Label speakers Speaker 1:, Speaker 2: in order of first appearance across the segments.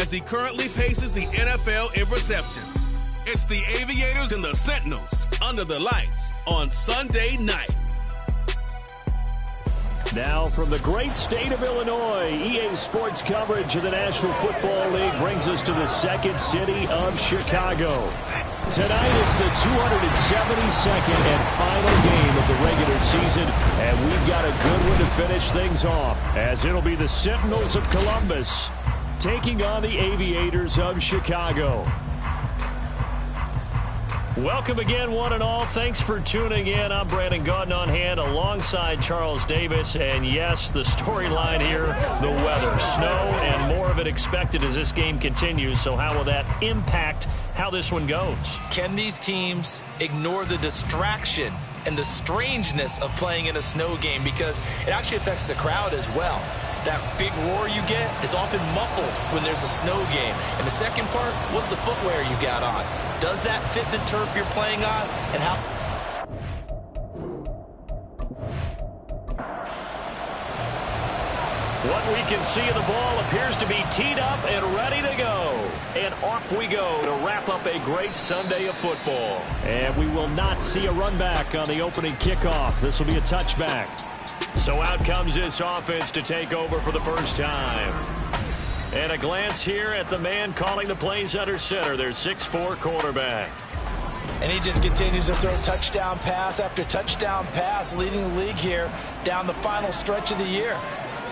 Speaker 1: as he currently paces the NFL in receptions. It's the Aviators and the Sentinels under the lights on Sunday night.
Speaker 2: Now from the great state of Illinois, EA Sports coverage of the National Football League brings us to the second city of Chicago. Tonight it's the 272nd and final game of the regular season, and we've got a good one to finish things off, as it'll be the Sentinels of Columbus taking on the Aviators of Chicago. Welcome again, one and all. Thanks for tuning in. I'm Brandon Gaudin on hand alongside Charles Davis. And yes, the storyline here, the weather. Snow and more of it expected as this game continues. So how will that impact how this one goes?
Speaker 3: Can these teams ignore the distraction and the strangeness of playing in a snow game? Because it actually affects the crowd as well. That big roar you get is often muffled when there's a snow game. And the second part, what's the footwear you got on? Does that fit the turf you're playing on? And how...
Speaker 2: What we can see of the ball appears to be teed up and ready to go. And off we go to wrap up a great Sunday of football. And we will not see a run back on the opening kickoff. This will be a touchback. So out comes this offense to take over for the first time. And a glance here at the man calling the plays under center, their 6'4" quarterback.
Speaker 3: And he just continues to throw touchdown pass after touchdown pass, leading the league here down the final stretch of the year.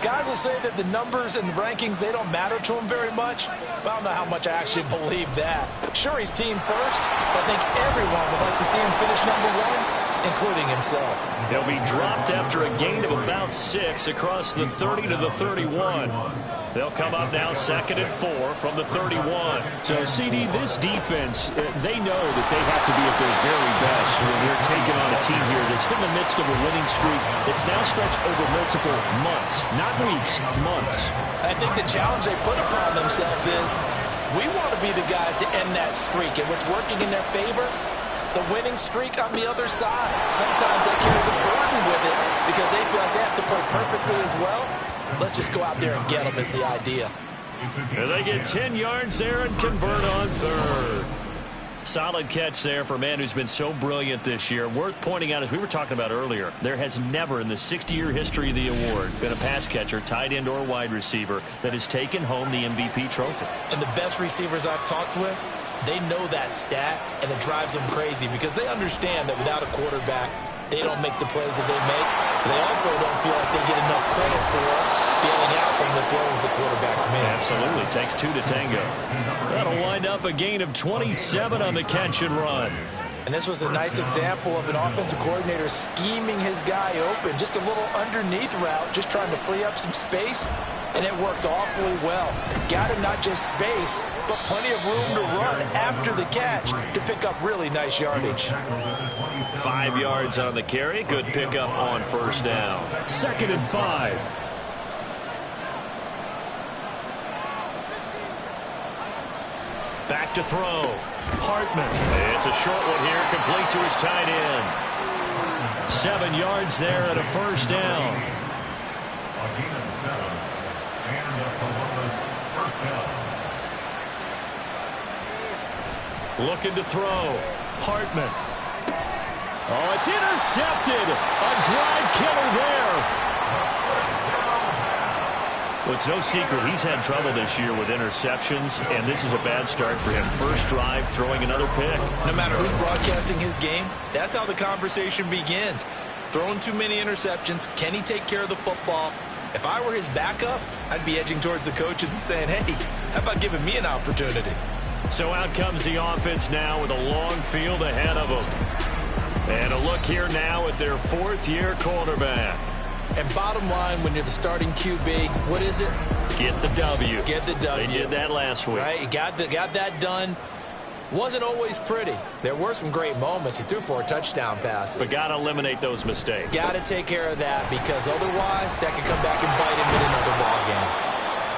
Speaker 3: Guys will say that the numbers and the rankings, they don't matter to him very much, but I don't know how much I actually believe that. Sure, he's team first, but I think everyone would like to see him finish number one, including himself.
Speaker 2: He'll be dropped after a gain of about 6 across the 30 to the 31. They'll come up now 2nd and 4 from the 31. So, CD, this defense, they know that they have to be at their very best when they're taking on a team here that's in the midst of a winning streak that's now stretched over multiple months, not weeks, months.
Speaker 3: I think the challenge they put upon themselves is we want to be the guys to end that streak, and what's working in their favor, the winning streak on the other side. Sometimes that carries a burden with it because they feel like they have to play perfectly as well. Let's just go out there and get them is the idea.
Speaker 2: And they get 10 yards there and convert on third. Solid catch there for a man who's been so brilliant this year. Worth pointing out, as we were talking about earlier, there has never in the 60-year history of the award been a pass catcher, tight end, or wide receiver that has taken home the MVP trophy.
Speaker 3: And the best receivers I've talked with, they know that stat, and it drives them crazy because they understand that without a quarterback, they don't make the plays that they make. They also don't feel like they get enough credit for bailing out some of the throws the quarterbacks make.
Speaker 2: Absolutely. Takes 2 to tango. That'll wind up a gain of 27 on the catch and run.
Speaker 3: And this was a nice example of an offensive coordinator scheming his guy open. Just a little underneath route, just trying to free up some space. And it worked awfully well. Got him not just space, but plenty of room to run after the catch to pick up really nice yardage.
Speaker 2: 5 yards on the carry. Good pickup on first down. 2nd and 5. Back to throw. Hartman. It's a short one here, complete to his tight end. 7 yards there and a first down. Looking to throw. Hartman. Oh, it's intercepted. A drive killer there. Well, it's no secret he's had trouble this year with interceptions, and this is a bad start for him. First drive, throwing another pick.
Speaker 3: No matter who's broadcasting his game, that's how the conversation begins. Throwing too many interceptions. Can he take care of the football? If I were his backup, I'd be edging towards the coaches and saying, hey, how about giving me an opportunity?
Speaker 2: So out comes the offense now with a long field ahead of them. And a look here now at their 4th-year quarterback.
Speaker 3: And bottom line, when you're the starting QB, what is it?
Speaker 2: Get the W.
Speaker 3: Get the W.
Speaker 2: They did that last week.
Speaker 3: Right, he got that done. Wasn't always pretty. There were some great moments. He threw 4 touchdown passes.
Speaker 2: But got to eliminate those mistakes.
Speaker 3: Got to take care of that because otherwise that could come back and bite him in another ball game.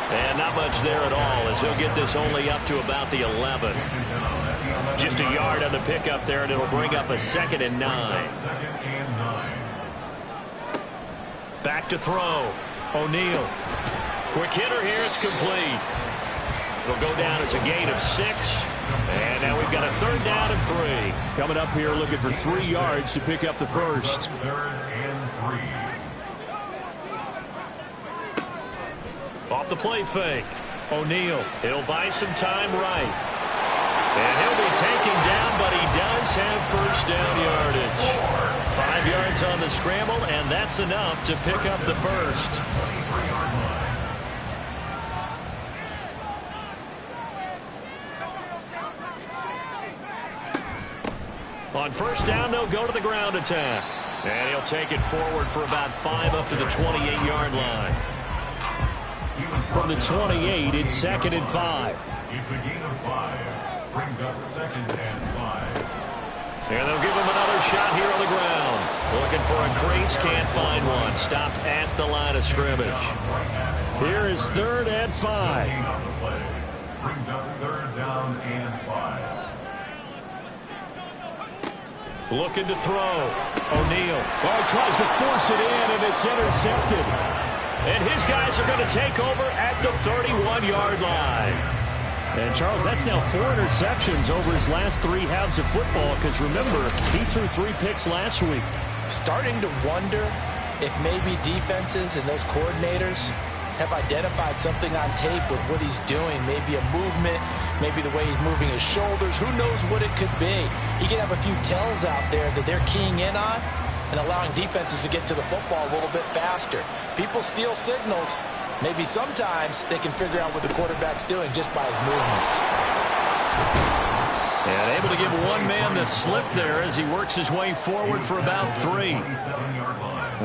Speaker 2: And not much there at all as he'll get this only up to about the 11. Just a yard on the pickup there, and it'll bring up a 2nd and 9. Back to throw. O'Neal. Quick hitter here. It's complete. It'll go down as a gain of 6. And now we've got a 3rd down and 3. Coming up here looking for 3 yards to pick up the first.
Speaker 4: 3rd and 3.
Speaker 2: Off the play fake. O'Neal, he'll buy some time right. And he'll be taken down, but he does have first down yardage. 5 yards on the scramble, and that's enough to pick up the first. On first down, they'll go to the ground attack. And he'll take it forward for about 5 up to the 28-yard line. From the 28, it's 2nd and 5.
Speaker 4: It's a gain of 5. Brings up 2nd and 5.
Speaker 2: And they'll give him another shot here on the ground. Looking for a crease, can't find one. Stopped at the line of scrimmage. Here is 3rd and 5.
Speaker 4: Brings up 3rd down and 5.
Speaker 2: Looking to throw. O'Neal.
Speaker 5: Well, he tries to force it in, and it's intercepted.
Speaker 2: And his guys are going to take over at the 31-yard line.
Speaker 5: And, Charles, that's now 4 interceptions over his last 3 halves of football, because, remember, he threw 3 picks last week.
Speaker 3: Starting to wonder if maybe defenses and those coordinators have identified something on tape with what he's doing. Maybe a movement, maybe the way he's moving his shoulders. Who knows what it could be? He could have a few tells out there that they're keying in on and allowing defenses to get to the football a little bit faster. People steal signals. Maybe sometimes they can figure out what the quarterback's doing just by his movements.
Speaker 2: And able to give one man the slip there as he works his way forward for about 3.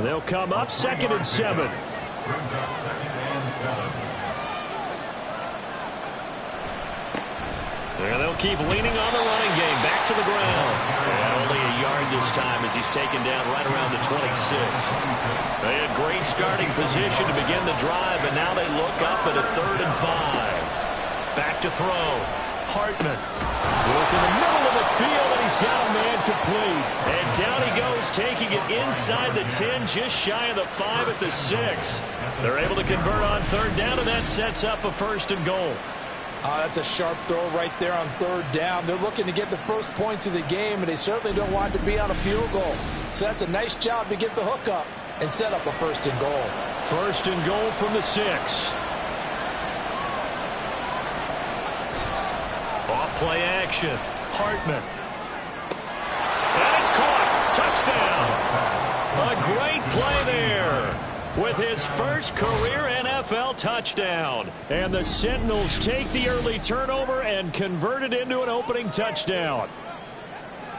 Speaker 5: They'll come up 2nd and 7.
Speaker 4: Brings up 2nd and 7.
Speaker 2: And they'll keep leaning on the running game. Back to the ground. And only a yard this time as he's taken down right around the 26. They had great starting position to begin the drive, but now they look up at a 3rd and 5. Back to throw. Hartman.
Speaker 5: Look in the middle of the field, and he's got a man complete.
Speaker 2: And down he goes, taking it inside the 10, just shy of the 5 at the 6. They're able to convert on 3rd down, and that sets up a 1st and goal.
Speaker 3: That's a sharp throw right there on 3rd down. They're looking to get the first points of the game, and they certainly don't want to be on a field goal. So that's a nice job to get the hook up and set up a 1st and goal.
Speaker 5: 1st and goal from the 6.
Speaker 2: Off play action. Hartman. And it's caught. Touchdown. A great play there with his first career NFL touchdown.
Speaker 5: And the Sentinels take the early turnover and convert it into an opening touchdown.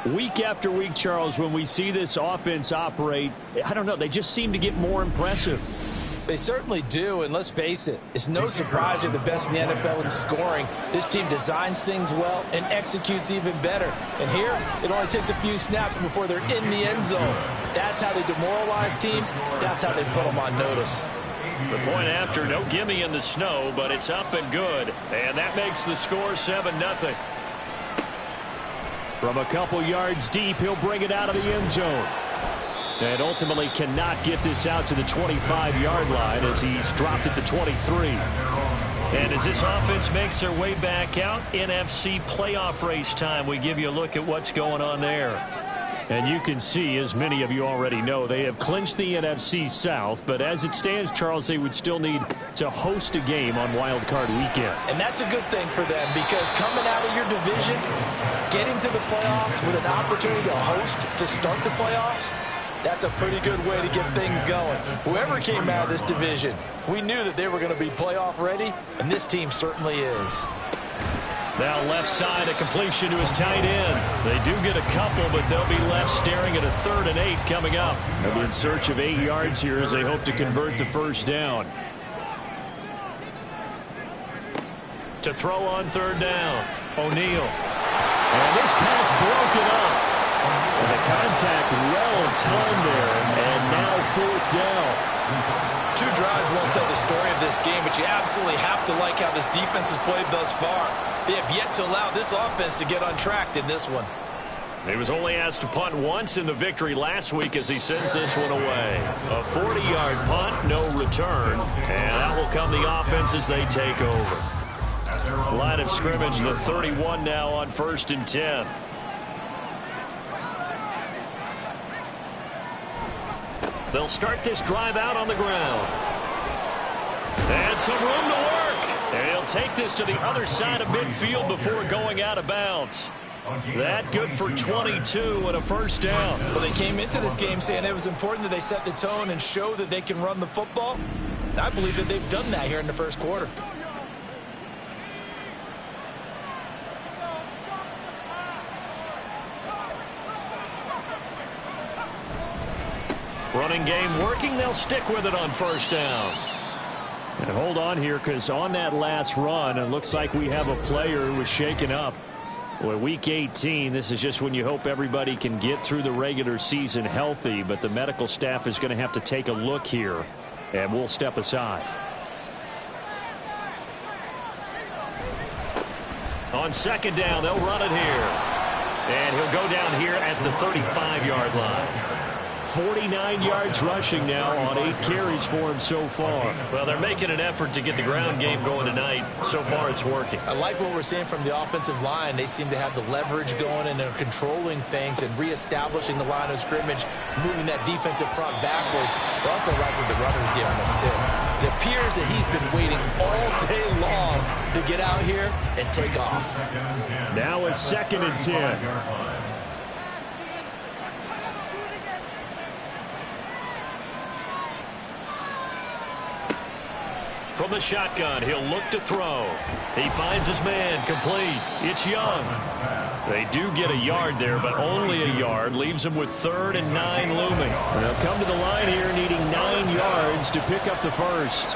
Speaker 5: Week after week, Charles, when we see this offense operate, I don't know, they just seem to get more impressive.
Speaker 3: They certainly do, and let's face it, it's no surprise they're the best in the NFL in scoring. This team designs things well and executes even better. And here, it only takes a few snaps before they're in the end zone. That's how they demoralize teams. That's how they put them on notice.
Speaker 2: The point after, no gimme in the snow, but it's up and good. And that makes the score 7-0.
Speaker 5: From a couple yards deep, he'll bring it out of the end zone. And ultimately cannot get this out to the 25-yard line as he's dropped at the 23.
Speaker 2: And as this offense makes their way back out, NFC playoff race time, we give you a look at what's going on there.
Speaker 5: And you can see, as many of you already know, they have clinched the NFC South. But as it stands, Charles, they would still need to host a game on Wild Card Weekend.
Speaker 3: And that's a good thing for them, because coming out of your division, getting to the playoffs with an opportunity to host to start the playoffs, that's a pretty good way to get things going. Whoever came out of this division, we knew that they were going to be playoff ready, and this team certainly is.
Speaker 2: Now left side, a completion to his tight end. They do get a couple, but they'll be left staring at a 3rd and 8 coming up.
Speaker 5: They'll be in search of 8 yards here as they hope to convert the first down.
Speaker 2: To throw on 3rd down, O'Neal. And this pass broken up.
Speaker 5: And the contact well of time there, and now 4th down.
Speaker 3: 2 drives won't tell the story of this game, but you absolutely have to like how this defense has played thus far. They have yet to allow this offense to get untracked in this one.
Speaker 2: He was only asked to punt once in the victory last week as he sends this one away. A 40-yard punt, no return, and that will come the offense as they take over.
Speaker 4: At their
Speaker 2: Line of scrimmage, the 31 now on 1st and 10. They'll start this drive out on the ground. And some room to work. And he'll take this to the other side of midfield before going out of bounds. That good for 22 and a first down.
Speaker 3: Well, they came into this game saying it was important that they set the tone and show that they can run the football. And I believe that they've done that here in the first quarter.
Speaker 2: Running game working. They'll stick with it on first down.
Speaker 5: And hold on here, because on that last run, it looks like we have a player who was shaken up. Well, week 18, this is just when you hope everybody can get through the regular season healthy, but the medical staff is going to have to take a look here, and we'll step aside.
Speaker 2: On second down, they'll run it here. And he'll go down here at the 35-yard line.
Speaker 5: 49 yards rushing now on 8 carries for him so far.
Speaker 2: Well, they're making an effort to get the ground game going tonight. So far, it's working.
Speaker 3: I like what we're seeing from the offensive line. They seem to have the leverage going, and they're controlling things and reestablishing the line of scrimmage, moving that defensive front backwards. They also like what the runner's giving us, too. It appears that he's been waiting all day long to get out here and take off.
Speaker 5: Now it's 2nd and 10.
Speaker 2: From the shotgun, he'll look to throw. He finds his man, complete. It's Young. They do get a yard there, but only a yard. Leaves him with 3rd and 9 looming.
Speaker 5: And they'll come to the line here needing 9 yards to pick up the first.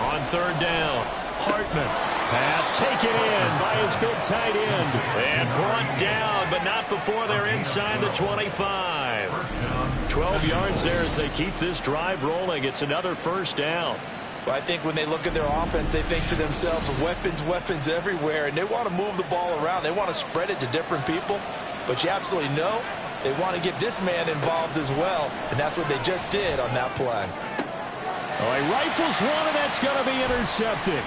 Speaker 2: On 3rd down, Hartman.
Speaker 5: Pass taken in by his big tight end.
Speaker 2: And brought down, but not before they're inside the 25. 12 yards there as they keep this drive rolling. It's another first down.
Speaker 3: Well, I think when they look at their offense, they think to themselves, weapons, weapons everywhere, and they want to move the ball around. They want to spread it to different people, but you absolutely know they want to get this man involved as well, and that's what they just did on that play.
Speaker 5: Oh, he rifles one, and that's going to be intercepted.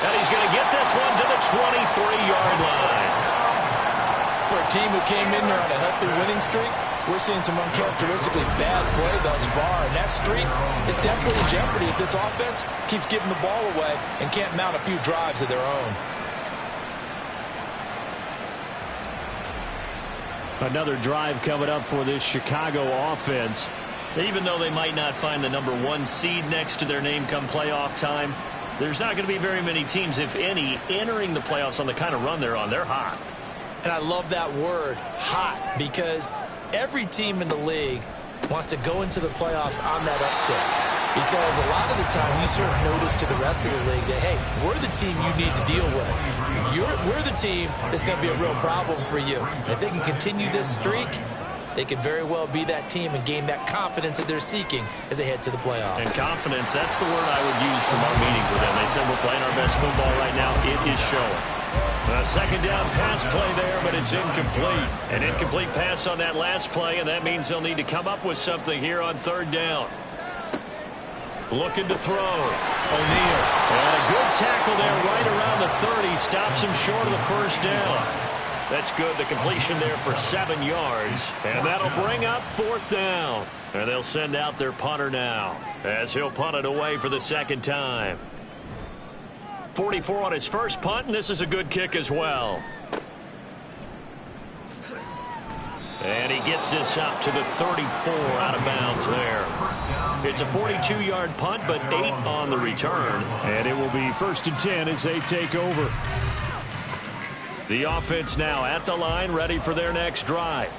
Speaker 2: And he's going to get this one to the 23-yard line.
Speaker 3: For a team who came in there on a healthy winning streak, we're seeing some uncharacteristically bad play thus far, and that streak is definitely in jeopardy if this offense keeps giving the ball away and can't mount a few drives of their own.
Speaker 5: Another drive coming up for this Chicago offense.
Speaker 2: Even though they might not find the number 1 seed next to their name come playoff time, there's not going to be very many teams, if any, entering the playoffs on the kind of run they're on. They're hot.
Speaker 3: And I love that word, hot, because every team in the league wants to go into the playoffs on that uptick. Because a lot of the time you serve notice to the rest of the league that, hey, we're the team you need to deal with. We're the team that's going to be a real problem for you. And if they can continue this streak, they could very well be that team and gain that confidence that they're seeking as they head to the playoffs.
Speaker 2: And confidence, that's the word I would use from our meetings with them. They said we're playing our best football right now. It is showing. A second down pass play there, but it's incomplete. An incomplete pass on that last play, and that means they'll need to come up with something here on 3rd down. Looking to throw. O'Neal. And a good tackle there right around the 30. Stops him short of the first down. That's good. The completion there for 7 yards. And that'll bring up 4th down. And they'll send out their punter now as he'll punt it away for the 2nd time. 44 on his first punt, and this is a good kick as well. And he gets this up to the 34 out of bounds there. It's a 42-yard punt, but 8 on the return.
Speaker 5: And it will be 1st and 10 as they take over.
Speaker 2: The offense now at the line, ready for their next drive.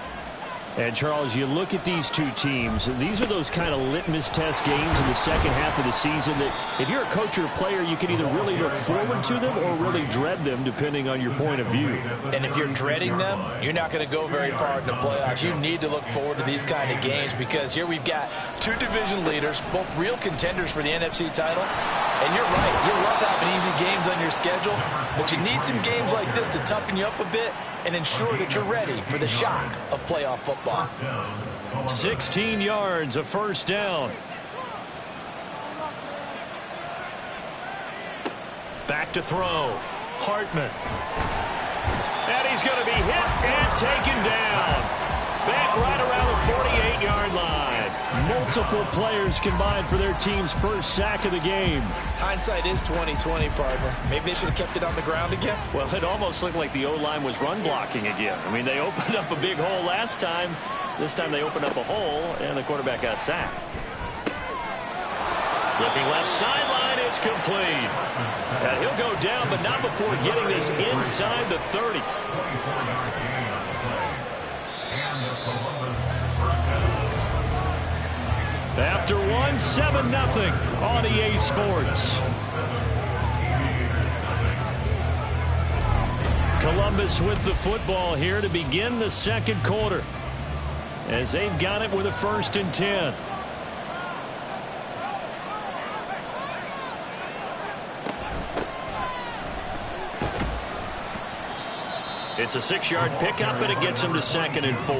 Speaker 5: And, Charles, you look at these two teams, these are those kind of litmus test games in the second half of the season that if you're a coach or a player, you can either really look forward to them or really dread them, depending on your point of view.
Speaker 3: And if you're dreading them, you're not going to go very far in the playoffs. You need to look forward to these kind of games because here we've got 2 division leaders, both real contenders for the NFC title. And you're right, you love having easy games on your schedule, but you need some games like this to toughen you up a bit and ensure that you're ready for the shock of playoff football.
Speaker 2: 16 yards, a first down.
Speaker 5: Back to throw. Hartman. And he's going to be hit and taken down. Back right around the 48-yard line. Multiple players combined for their team's first sack of the game.
Speaker 3: Hindsight is 20/20, partner. Maybe they should have kept it on the ground again.
Speaker 5: Well, it almost looked like the O-line was run blocking again. I mean, they opened up a big hole last time. This time they opened up a hole, and the quarterback got sacked. Looking left sideline, it's complete. And he'll go down, but not before getting this inside the 30. After one, 7-0 on EA Sports. Columbus with the football here to begin the second quarter, as they've got it with a 1st and 10. It's a 6-yard pickup, and it gets him to 2nd and 4.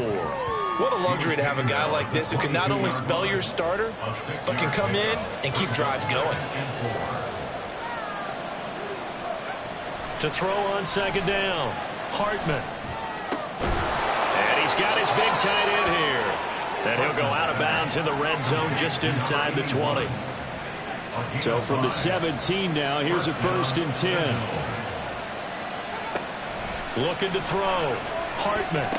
Speaker 3: What a luxury to have a guy like this who can not only spell your starter, but can come in and keep drives going.
Speaker 5: To throw on 2nd down, Hartman. And he's got his big tight end here. And he'll go out of bounds in the red zone just inside the 20. So from the 17 now, here's a 1st and 10. Looking to throw, Hartman.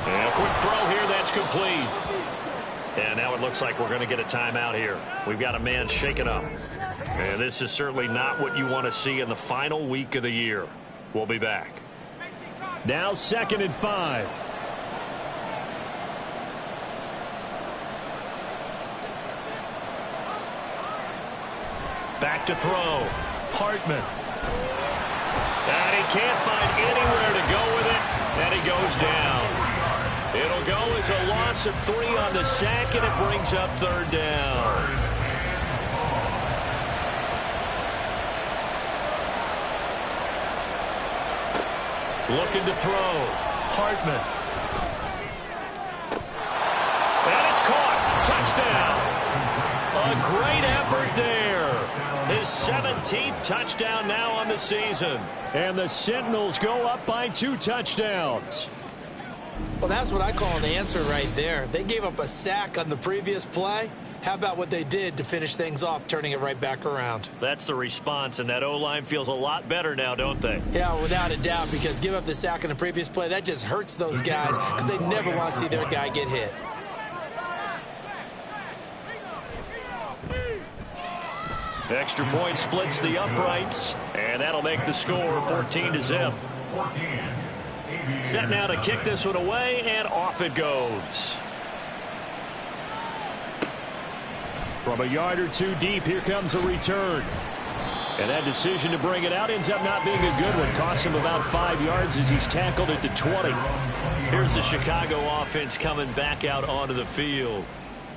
Speaker 5: And a quick throw here, that's complete. And now it looks like we're going to get a timeout here. We've got a man shaken up. And this is certainly not what you want to see in the final week of the year. We'll be back. Now 2nd and 5. Back to throw, Hartman. And he can't find anywhere to go with it, and he goes down. It'll go as a loss of 3 on the sack, and it brings up 3rd down. Looking to throw, Hartman. And it's caught. Touchdown. A great effort there. His 17th touchdown now on the season. And the Sentinels go up by 2 touchdowns.
Speaker 3: Well, that's what I call an answer right there. They gave up a sack on the previous play. How about what they did to finish things off, turning it right back around?
Speaker 5: That's the response, and that O-line feels a lot better now, don't they?
Speaker 3: Yeah, without a doubt, because give up the sack on the previous play, that just hurts those guys because they never want to see their guy get hit.
Speaker 5: Extra point splits the uprights, and that'll make the score 14-0. Set now to kick this one away, and off it goes. From a yard or 2 deep, here comes a return. And that decision to bring it out ends up not being a good one. Costs him about 5 yards as he's tackled at the 20. Here's the Chicago offense coming back out onto the field.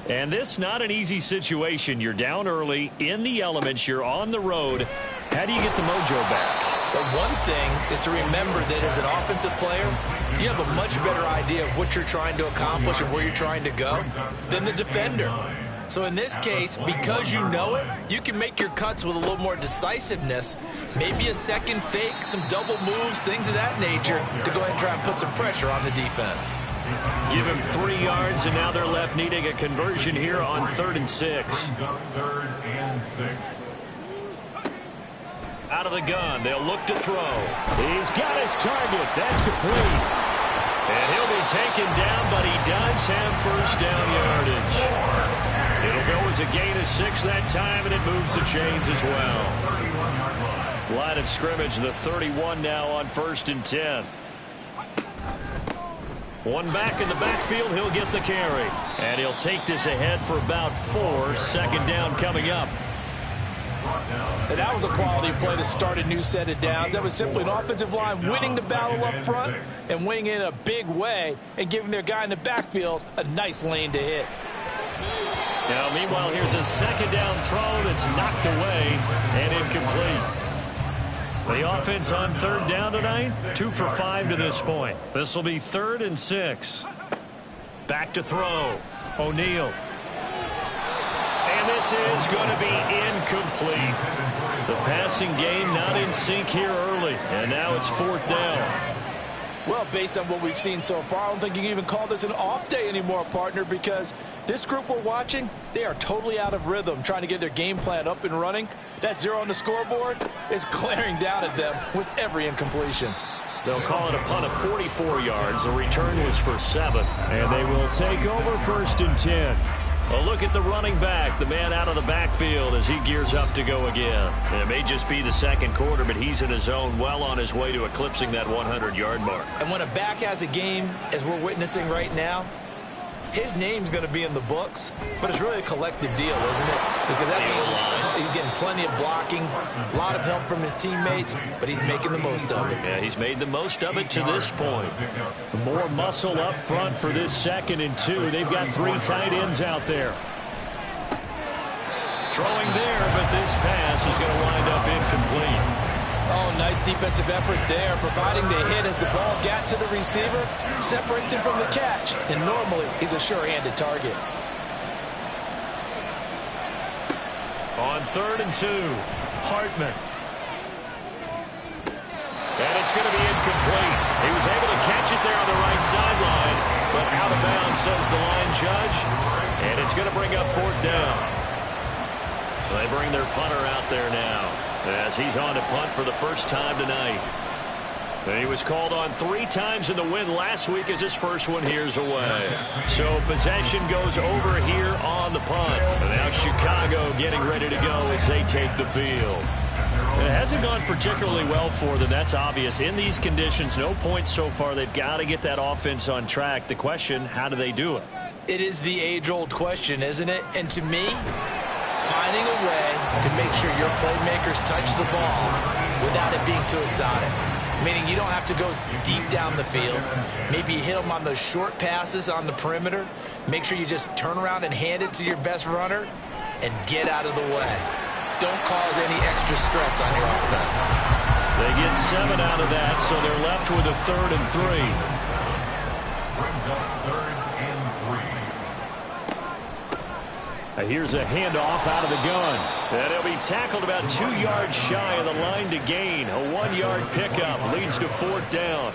Speaker 5: And this not an easy situation. You're down early, in the elements, you're on the road. How do you get the mojo back?
Speaker 3: But one thing is to remember that as an offensive player, you have a much better idea of what you're trying to accomplish and where you're trying to go than the defender. So in this case, because you know it, you can make your cuts with a little more decisiveness. Maybe a second fake, some double moves, things of that nature to go ahead and try and put some pressure on the defense.
Speaker 5: Give him 3 yards, and now they're left needing a conversion here on 3rd and 6. Out of the gun, they'll look to throw. He's got his target. That's complete. And he'll be taken down, but he does have 1st down yardage. It'll go as a gain of 6 that time, and it moves the chains as well. Line of scrimmage, the 31 now on 1st and 10. One back in the backfield, he'll get the carry. And he'll take this ahead for about 4. 2nd down coming up.
Speaker 3: And that was a quality play to start a new set of downs. That was simply an offensive line winning the battle up front and winning in a big way and giving their guy in the backfield a nice lane to hit.
Speaker 5: Now, meanwhile, here's a 2nd down throw that's knocked away and incomplete. The offense on 3rd down tonight, 2 for 5 to this point. This will be 3rd and 6. Back to throw. O'Neal. And this is going to be incomplete. The passing game not in sync here early, and now it's 4th down.
Speaker 3: Well, based on what we've seen so far, I don't think you can even call this an off day anymore, partner, because this group we're watching, they are totally out of rhythm trying to get their game plan up and running. That 0 on the scoreboard is glaring down at them with every incompletion.
Speaker 5: They'll call it a punt of 44 yards. The return was for 7. And they will take over 1st and 10. A look at the running back, the man out of the backfield as he gears up to go again. And it may just be the second quarter, but he's in his zone, well on his way to eclipsing that 100-yard mark.
Speaker 3: And when a back has a game, as we're witnessing right now, his name's going to be in the books, but it's really a collective deal, isn't it? Because that means he's getting plenty of blocking, a lot of help from his teammates, but he's making the most of it.
Speaker 5: Yeah, he's made the most of it to this point. More muscle up front for this 2nd and 2. They've got 3 tight ends out there. Throwing there, but this pass is going to wind up incomplete.
Speaker 3: Oh, nice defensive effort there, providing the hit as the ball got to the receiver, separates him from the catch, and normally he's a sure-handed target.
Speaker 5: On 3rd and 2, Hartman. And it's going to be incomplete. He was able to catch it there on the right sideline, but out of bounds, says the line judge, and it's going to bring up 4th down. They bring their punter out there now, as he's on to punt for the first time tonight. He was called on 3 times in the win last week as his first one here's away. So possession goes over here on the punt. And now Chicago getting ready to go as they take the field. It hasn't gone particularly well for them. That's obvious. In these conditions, no points so far. They've got to get that offense on track. The question, how do they do it?
Speaker 3: It is the age-old question, isn't it? And to me, finding a way to make sure your playmakers touch the ball without it being too exotic. Meaning you don't have to go deep down the field. Maybe you hit them on those short passes on the perimeter. Make sure you just turn around and hand it to your best runner and get out of the way. Don't cause any extra stress on your offense.
Speaker 5: They get 7 out of that, so they're left with a 3rd and 3.
Speaker 4: Brings up 3rd and 3.
Speaker 5: Here's a handoff out of the gun. And he'll be tackled about 2 yards shy of the line to gain. A 1-yard pickup leads to 4th down.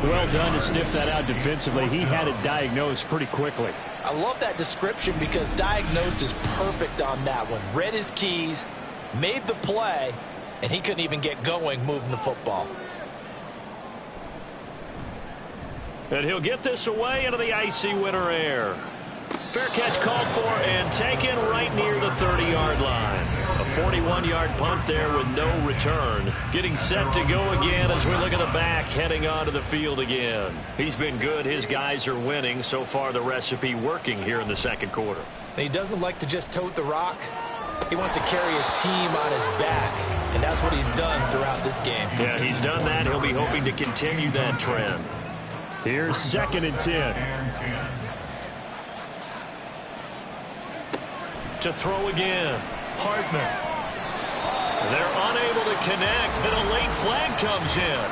Speaker 5: Well done to sniff that out defensively. He had it diagnosed pretty quickly.
Speaker 3: I love that description because diagnosed is perfect on that one. Read his keys, made the play, and he couldn't even get going moving the football.
Speaker 5: And he'll get this away into the icy winter air. Fair catch called for and taken right near the 30-yard line. A 41-yard punt there with no return. Getting set to go again as we look at the back heading onto the field again. He's been good. His guys are winning. So far, the recipe working here in the 2nd quarter.
Speaker 3: He doesn't like to just tote the rock. He wants to carry his team on his back, and that's what he's done throughout this game.
Speaker 5: Yeah, he's done that. He'll be hoping to continue that trend. Here's 2nd and 10. To throw again, Hartman. They're unable to connect, then a late flag comes in.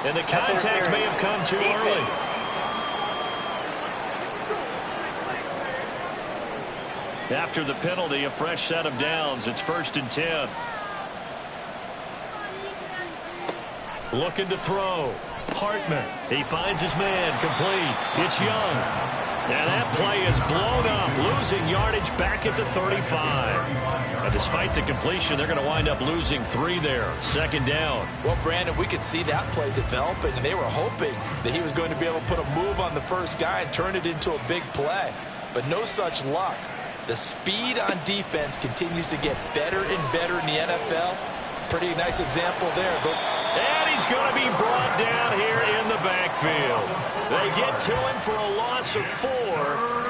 Speaker 5: And the contact may have come too early. After the penalty, a fresh set of downs. It's 1st and 10. Looking to throw. Hartman. He finds his man. Complete. It's Young. And that play is blown up, losing yardage back at the 35. Despite the completion, they're going to wind up losing 3 there. 2nd down.
Speaker 3: Well, Brandon, we could see that play developing, and they were hoping that he was going to be able to put a move on the first guy and turn it into a big play. But no such luck. The speed on defense continues to get better and better in the NFL. Pretty nice example there.
Speaker 5: And he's going to be brought down here in the backfield. They get to him for a loss of 4,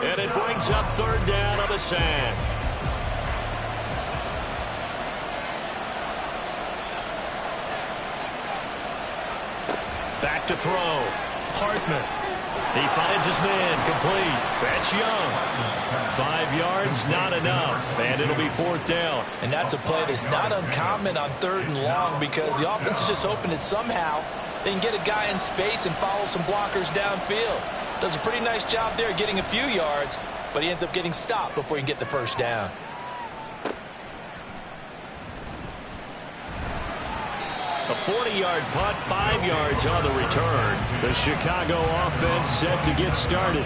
Speaker 5: and it brings up 3rd down of a sack. Back to throw. Hartman. He finds his man. Complete. That's Young. 5 yards, not enough. And it'll be 4th down.
Speaker 3: And that's a play that's not uncommon on 3rd and long because the offense is just hoping that somehow they can get a guy in space and follow some blockers downfield. Does a pretty nice job there getting a few yards, but he ends up getting stopped before he can get the first down.
Speaker 5: A 40-yard punt, 5 yards on the return. The Chicago offense set to get started.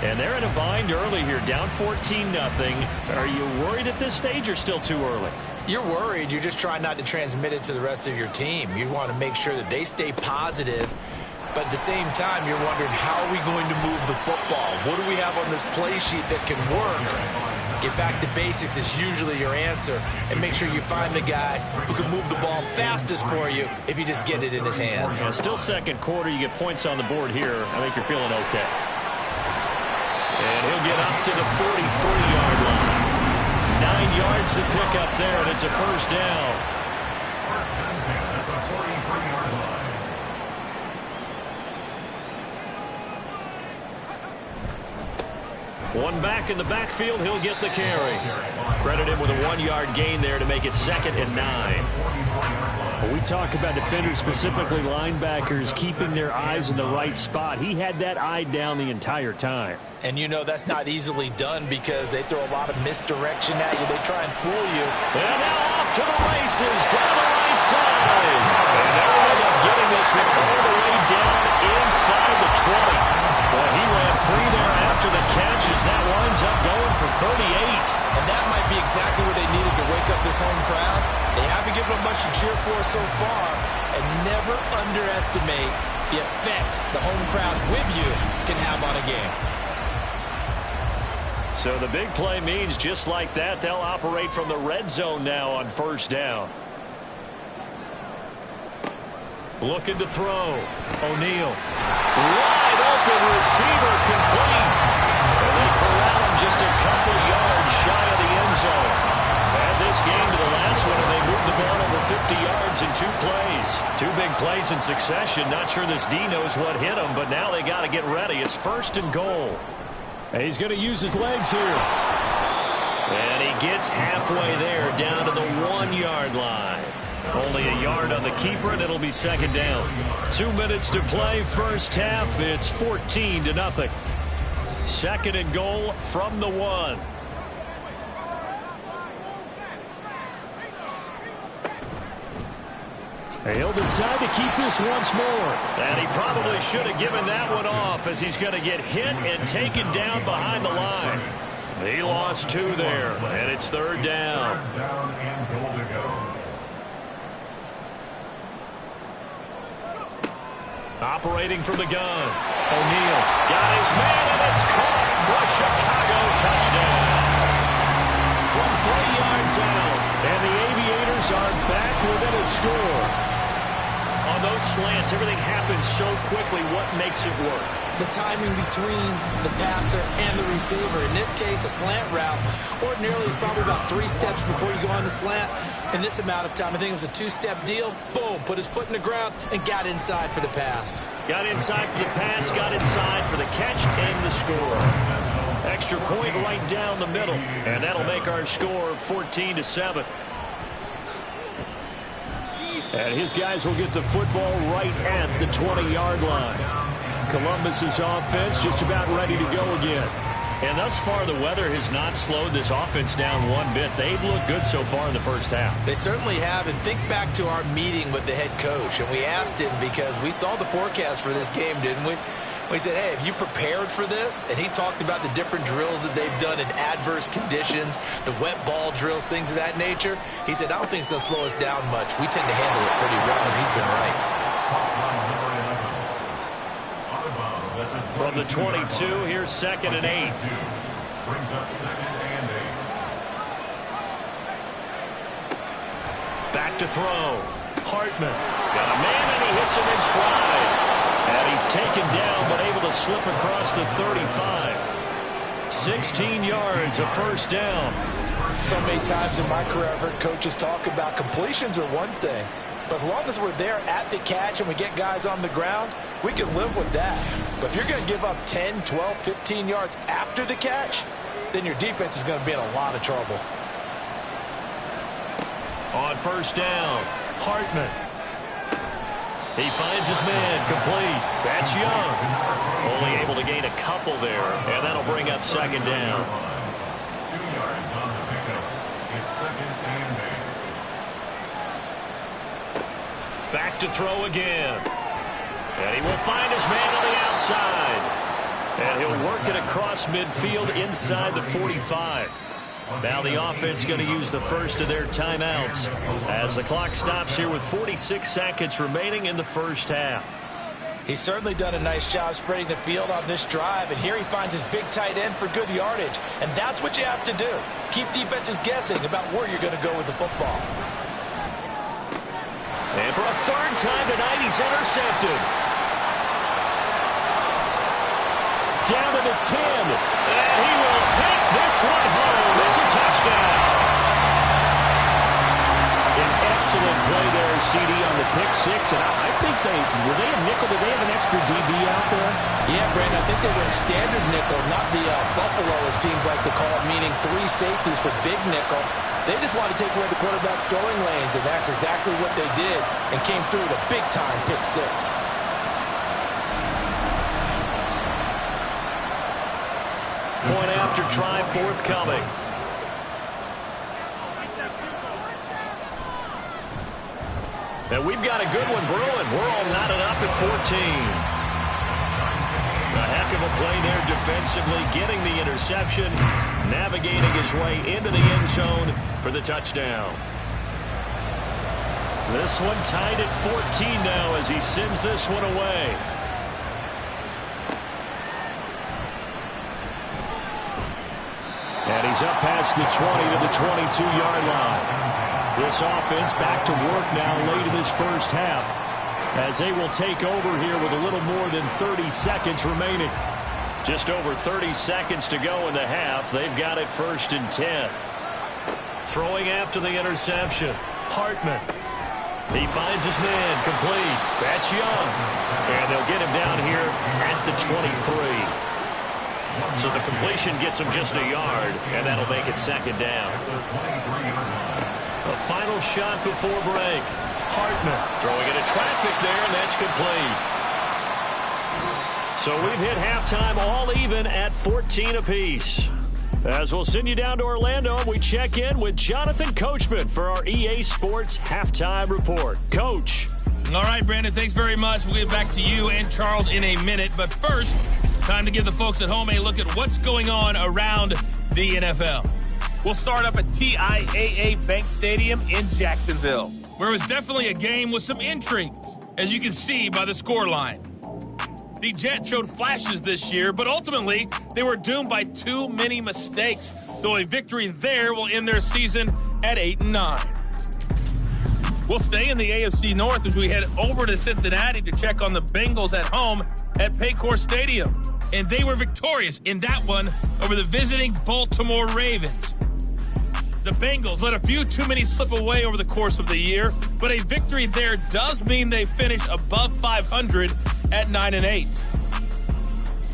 Speaker 5: And they're in a bind early here, down 14-0. Are you worried at this stage or still too early?
Speaker 3: You're worried. You're just trying not to transmit it to the rest of your team. You want to make sure that they stay positive. But at the same time, you're wondering, how are we going to move the football? What do we have on this play sheet that can work? Get back to basics is usually your answer. And make sure you find the guy who can move the ball fastest for you if you just get it in his hands.
Speaker 5: Yeah, still second quarter. You get points on the board here. I think you're feeling okay. And he'll get up to the 43-yard line. 9 yards to pick up there, and it's a first down.
Speaker 4: First and 10 at the 43-yard line.
Speaker 5: One back in the backfield, he'll get the carry. Credit him with a 1-yard gain there to make it 2nd and 9. When we talk about defenders, specifically linebackers, keeping their eyes in the right spot, he had that eye down the entire time.
Speaker 3: And you know that's not easily done because they throw a lot of misdirection at you. They try and fool you.
Speaker 5: And now off to the races, down the right side. And they'll end up getting this one all the way down inside the 20. Boy, he ran free there after the catch as that winds up going for 38.
Speaker 3: And that might be exactly what they needed to wake up this home crowd. They haven't given them much to cheer for so far. And never underestimate the effect the home crowd with you can have on a game.
Speaker 5: So the big play means just like that, they'll operate from the red zone now on first down. Looking to throw. O'Neal. Wide open receiver complete. And they corral him just a couple yards shy of the end zone. Add this game to the last one, and they moved the ball over 50 yards in 2 plays. 2 big plays in succession. Not sure this D knows what hit him, but now they got to get ready. It's 1st and goal.
Speaker 2: And he's going to use his legs here.
Speaker 5: And he gets halfway there, down to the 1-yard line. Only a yard on the keeper, and it'll be 2nd down. 2 minutes to play, first half. It's 14-0. 2nd and goal from the 1.
Speaker 2: He'll decide to keep this once more.
Speaker 5: And he probably should have given that one off as he's going to get hit and taken down behind the line. He lost 2 there, and it's 3rd down.
Speaker 4: 3rd down and goal to go.
Speaker 5: Operating from the gun. O'Neal got his man, and it's caught for Chicago touchdown. From 3 yards out, and the Aviators are back within a score. On those slants, everything happens so quickly. What makes it work?
Speaker 3: The timing between the passer and the receiver. In this case, a slant route. Ordinarily, it's probably about 3 steps before you go on the slant. In this amount of time, I think it was a 2-step deal. Boom, put his foot in the ground and got inside for the pass.
Speaker 5: Got inside for the pass, got inside for the catch, and the score. Extra point right down the middle, and that'll make our score 14-7.
Speaker 2: And his guys will get the football right at the 20-yard line. Columbus's offense just about ready to go again.
Speaker 5: And thus far, the weather has not slowed this offense down one bit. They've looked good so far in the first half.
Speaker 3: They certainly have. And think back to our meeting with the head coach. And we asked him because we saw the forecast for this game, didn't we? We said, hey, have you prepared for this? And he talked about the different drills that they've done in adverse conditions, the wet ball drills, things of that nature. He said, I don't think it's going to slow us down much. We tend to handle it pretty well, and he's been right.
Speaker 5: From the 22, here's 2nd and 8.
Speaker 4: Brings up 2nd and 8.
Speaker 5: Back to throw. Hartman. Got a man, and he hits him in stride. And he's taken down, but able to slip across the 35. 16 yards, a first down.
Speaker 3: So many times in my career, I've heard coaches talk about completions are one thing. But as long as we're there at the catch and we get guys on the ground, we can live with that. But if you're going to give up 10, 12, 15 yards after the catch, then your defense is going to be in a lot of trouble.
Speaker 5: On first down, Hartman. He finds his man, complete. That's Young. Only able to gain a couple there, and that'll bring up 2nd down.
Speaker 4: 2 yards on the pickup. It's 2nd and 8.
Speaker 5: Back to throw again. And he will find his man on the outside. And he'll work it across midfield inside the 45. Now the offense going to use the first of their timeouts as the clock stops here with 46 seconds remaining in the first half.
Speaker 3: He's certainly done a nice job spreading the field on this drive, and here he finds his big tight end for good yardage. And that's what you have to do. Keep defenses guessing about where you're going to go with the football.
Speaker 5: And for a third time tonight, he's intercepted. Down to the 10. And he will take this one home. It's a touchdown. An excellent play there, CD, on the pick six. And I think were they a nickel? Did they have an extra DB out there?
Speaker 3: Yeah, Brandon, I think they went standard nickel, not the Buffalo, as teams like to call it, meaning 3 safeties for big nickel. They just want to take away the quarterback's throwing lanes, and that's exactly what they did and came through with a big-time pick six.
Speaker 5: Point after try forthcoming. And we've got a good one brewing. We're all knotted up at 14. A heck of a play there defensively, getting the interception, navigating his way into the end zone for the touchdown. This one tied at 14 now as he sends this one away. And he's up past the 20 to the 22-yard line. This offense back to work now late in this first half as they will take over here with a little more than 30 seconds remaining. Just over 30 seconds to go in the half. They've got it 1st and 10. Throwing after the interception. Hartman. He finds his man complete. That's Young. And they'll get him down here at the 23. So the completion gets him just a yard, and that'll make it 2nd down. A final shot before break. Hartman throwing into traffic there, and that's complete. So we've hit halftime all even at 14 apiece. As we'll send you down to Orlando, we check in with Jonathan Coachman for our EA Sports Halftime Report. Coach.
Speaker 6: All right, Brandon, thanks very much. We'll get back to you and Charles in a minute. But first, time to give the folks at home a look at what's going on around the NFL. We'll start up at TIAA Bank Stadium in Jacksonville, where it was definitely a game with some intrigue, as you can see by the scoreline. The Jets showed flashes this year, but ultimately they were doomed by too many mistakes, though a victory there will end their season at 8-9. We'll stay in the AFC North as we head over to Cincinnati to check on the Bengals at home at Paycor Stadium. And they were victorious in that one over the visiting Baltimore Ravens. The Bengals let a few too many slip away over the course of the year, but a victory there does mean they finish above 500 at 9-8.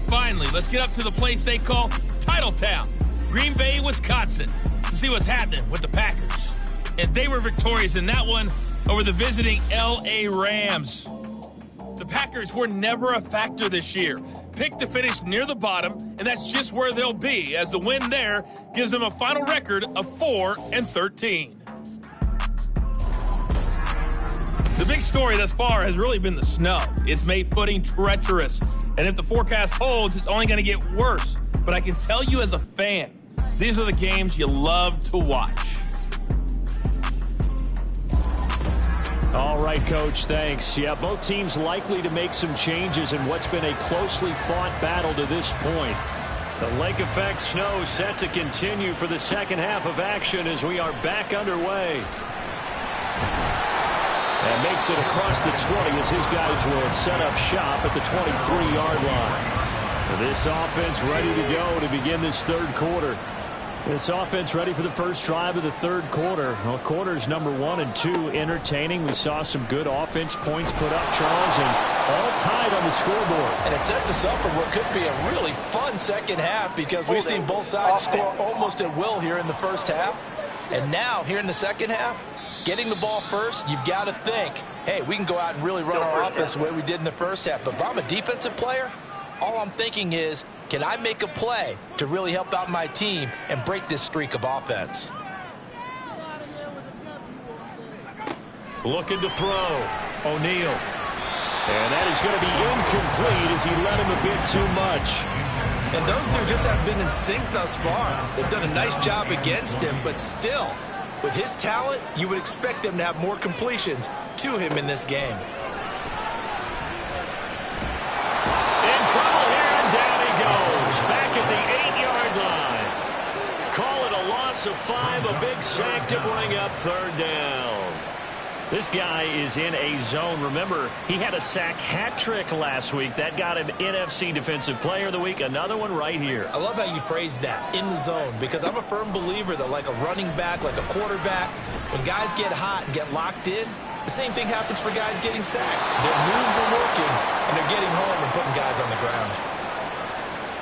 Speaker 6: Finally, let's get up to the place they call Titletown, Green Bay, Wisconsin, to see what's happening with the Packers. And they were victorious in that one over the visiting LA Rams. The Packers were never a factor this year. Picked to finish near the bottom, and that's just where they'll be, as the win there gives them a final record of 4-13. The big story thus far has really been the snow. It's made footing treacherous, and if the forecast holds, it's only going to get worse. But I can tell you as a fan, these are the games you love to watch.
Speaker 5: All right, Coach, thanks. Yeah, both teams likely to make some changes in what's been a closely fought battle to this point. The lake effect snow set to continue for the second half of action as we are back underway. And makes it across the 20 as his guys will set up shop at the 23-yard line. This offense ready to go to begin this third quarter. This offense ready for the first drive of the third quarter. Well, quarters number 1 and 2 entertaining. We saw some good offense points put up, Charles, and all tied on the scoreboard.
Speaker 3: And it sets us up for what could be a really fun second half because we've seen both sides score almost at will here in the first half. And now, here in the second half, getting the ball first, you've got to think, hey, we can go out and really run our offense the way we did in the first half. But if I'm a defensive player, all I'm thinking is, can I make a play to really help out my team and break this streak of offense?
Speaker 5: Looking to throw. O'Neal. And that is going to be incomplete as he led him a bit too much.
Speaker 3: And those two just haven't been in sync thus far. They've done a nice job against him, but still, with his talent, you would expect them to have more completions to him in this game.
Speaker 5: In trouble here, and down he goes. Back at the 8-yard line. Call it a loss of 5, a big sack to bring up third down. This guy is in a zone. Remember, he had a sack hat trick last week. That got him NFC Defensive Player of the Week. Another one right here.
Speaker 3: I love how you phrase that, in the zone, because I'm a firm believer that like a running back, like a quarterback, when guys get hot and get locked in, the same thing happens for guys getting sacks. Their moves are working, and they're getting home and putting guys on the ground.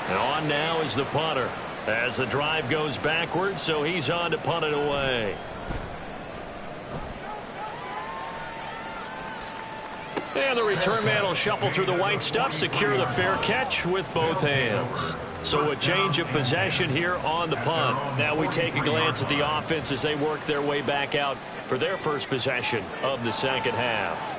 Speaker 5: And on now is the punter as the drive goes backwards, so he's on to punt it away. And the return man will shuffle through the white stuff, secure the fair catch with both hands. So a change of possession here on the punt. Now we take a glance at the offense as they work their way back out for their first possession of the second half.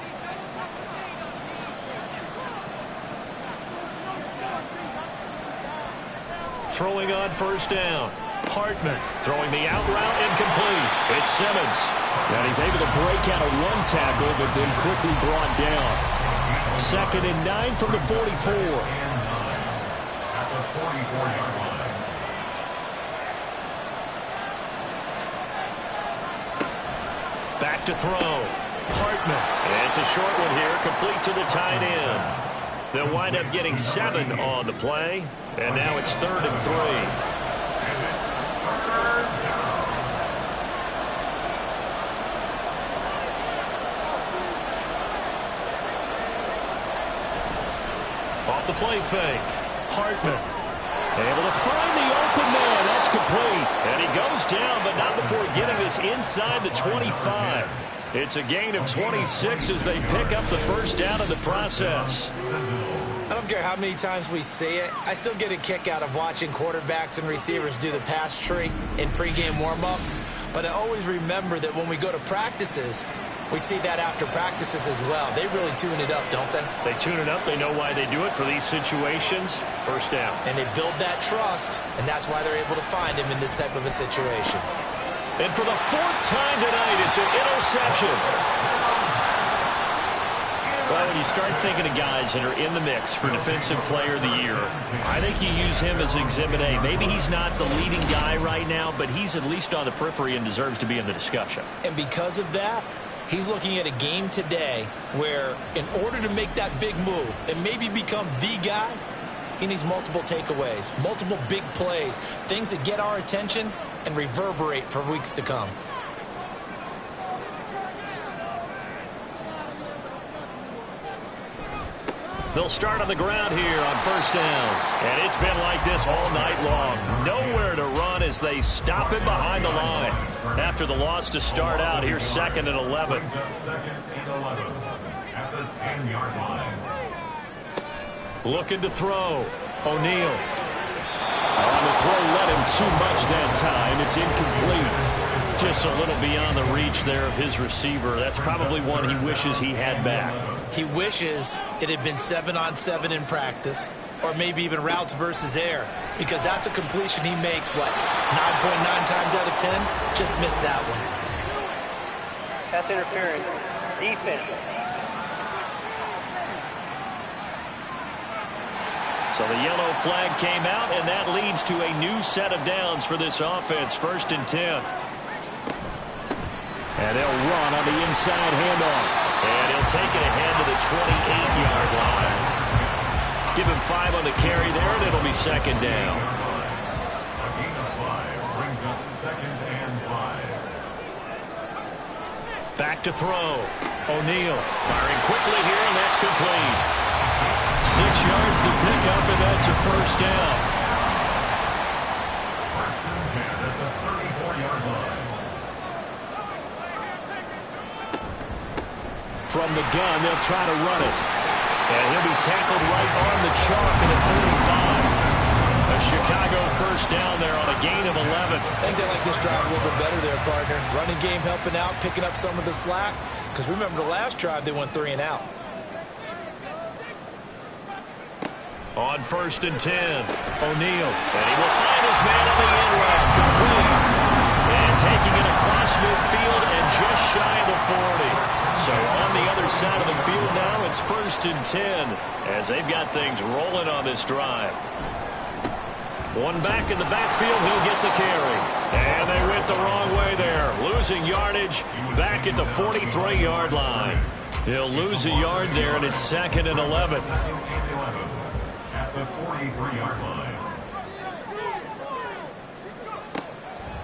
Speaker 5: Throwing on first down. Hartman throwing the out route incomplete. It's Simmons. And he's able to break out a run tackle, but then quickly brought down. 2nd and 9 from the 44.
Speaker 4: At the 44-yard line.
Speaker 5: Back to throw. Hartman. And it's a short one here, complete to the tight end. They'll wind up getting 7 on the play. And now it's 3rd and 3. Off the play fake. Hartman able to find the open man. That's complete. And he goes down, but not before getting this inside the 25. It's a gain of 26 as they pick up the first down in the process.
Speaker 3: I don't care how many times we see it. I still get a kick out of watching quarterbacks and receivers do the pass tree in pregame warm-up. But I always remember that when we go to practices, we see that after practices as well. They really tune it up, don't they?
Speaker 5: They tune it up. They know why they do it for these situations. First down.
Speaker 3: And they build that trust, and that's why they're able to find him in this type of a situation.
Speaker 5: And for the 4th time tonight, it's an interception. Well, when you start thinking of guys that are in the mix for Defensive Player of the Year, I think you use him as Exhibit A. Maybe he's not the leading guy right now, but he's at least on the periphery and deserves to be in the discussion.
Speaker 3: And because of that, he's looking at a game today where in order to make that big move and maybe become the guy, he needs multiple takeaways, multiple big plays, things that get our attention and reverberate for weeks to come.
Speaker 5: They'll start on the ground here on first down. And it's been like this all night long. Nowhere to run as they stop him behind the line. After the loss to start out, here's 2nd and 11.
Speaker 4: 2nd and 11 at the 10-yard line.
Speaker 5: Looking to throw. O'Neal. On the throw, let him too much that time. It's incomplete. Just a little beyond the reach there of his receiver. That's probably one he wishes he had back.
Speaker 3: He wishes it had been 7-on-7 in practice, or maybe even routes versus air, because that's a completion he makes, what, 9.9 times out of 10? Just missed that one.
Speaker 7: Pass interference. Defense.
Speaker 5: So the yellow flag came out, and that leads to a new set of downs for this offense. 1st and 10. And they'll run on the inside handoff. And he'll take it ahead to the 28-yard line. Give him 5 on the carry there, and it'll be 2nd down.
Speaker 4: A gain of 5 brings up 2nd and 5.
Speaker 5: Back to throw. O'Neal firing quickly here, and that's complete. 6 yards to pick up, and that's a first down.
Speaker 4: 1st and 10 at the 34-yard line.
Speaker 5: From the gun, they'll try to run it. And he'll be tackled right on the chalk at the 35. A Chicago first down there on a gain of 11.
Speaker 3: I think they like this drive a little bit better there, partner. Running game helping out, picking up some of the slack. because remember the last drive they went 3 and out.
Speaker 5: On 1st and 10, O'Neal. And he will find his man on the end route. Complete. And taking it across midfield and just shy of the 40. So on the other side of the field now, it's 1st and 10 as they've got things rolling on this drive. One back in the backfield, he'll get the carry. And they went the wrong way there. Losing yardage back at the 43-yard line. He'll lose a yard there, and it's 2nd and 11.
Speaker 4: At the 43-yard line.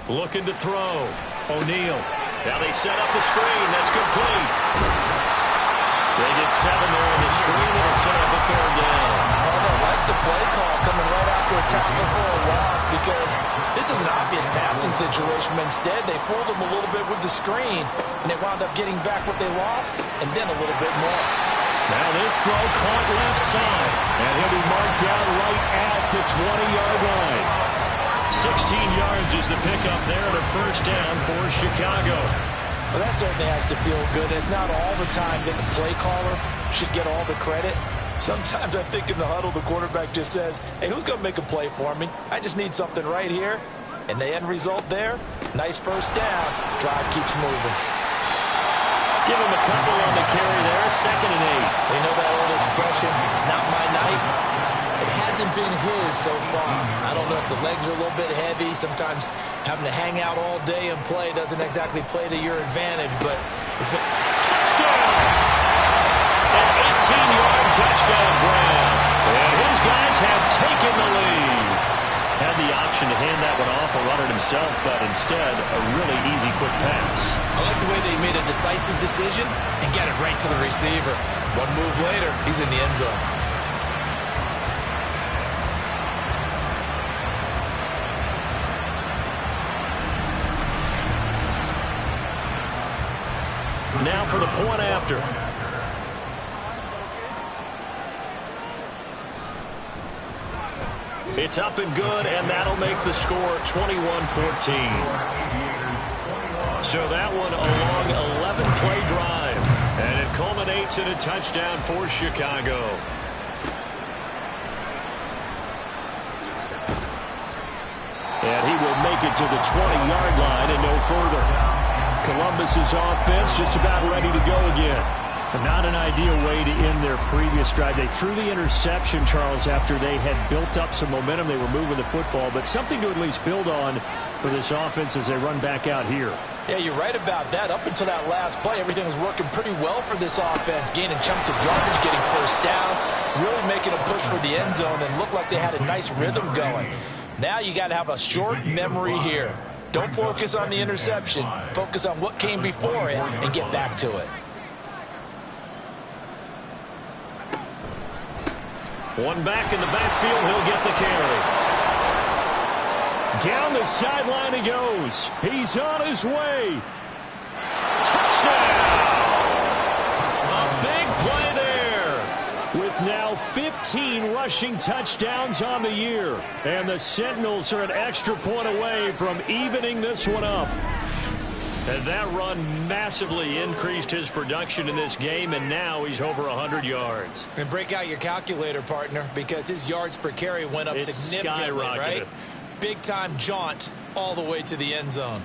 Speaker 5: Looking to throw. O'Neal. Now they set up the screen. That's complete. They get 7 there on the screen, and it'll set up a 3rd down.
Speaker 3: Oh, they like the play call coming right after a tackle for a loss because this is an obvious passing situation. But instead, they fooled them a little bit with the screen, and they wound up getting back what they lost and then a little bit more.
Speaker 5: Now this throw caught left side, and he'll be marked down right at the 20-yard line. 16 yards is the pickup there and a 1st down for Chicago.
Speaker 3: Well, that certainly has to feel good. It's not all the time that the play caller should get all the credit. Sometimes I think in the huddle, the quarterback just says, hey, who's going to make a play for me? I just need something right here. And the end result there, nice 1st down. Drive keeps moving.
Speaker 5: Give him a couple on the carry there, 2nd and 8.
Speaker 3: You know that old expression, it's not my night. It hasn't been his so far. I don't know if the legs are a little bit heavy. Sometimes having to hang out all day and play doesn't exactly play to your advantage, but it's been...
Speaker 5: Touchdown! An 18-yard touchdown grab. And his guys have taken the lead. Had the option to hand that one off or run it himself, but instead, a really easy quick pass.
Speaker 3: I like the way they made a decisive decision and get it right to the receiver. One move later, he's in the end zone.
Speaker 5: Now for the point after. It's up and good, and that'll make the score 21-14. So that one a long 11-play drive, and it culminates in a touchdown for Chicago. And he will make it to the 20-yard line and no further. Columbus's offense just about ready to go again. Not an ideal way to end their previous drive. They threw the interception, Charles, after they had built up some momentum. They were moving the football, but something to at least build on for this offense as they run back out here.
Speaker 3: Yeah, you're right about that. Up until that last play, everything was working pretty well for this offense, gaining chunks of yardage, getting 1st downs, really making a push for the end zone, and looked like they had a nice rhythm going. Now you got to have a short memory here. Don't focus on the interception. Focus on what came before it and get back to it.
Speaker 5: One back in the backfield, he'll get the carry. Down the sideline he goes. He's on his way. Touchdown! A big play there. With now 15 rushing touchdowns on the year. And the Sentinels are an extra point away from evening this one up. And that run massively increased his production in this game, and now he's over 100 yards.
Speaker 3: And break out your calculator, partner, because his yards per carry went up significantly, right? Big-time jaunt all the way to the end zone.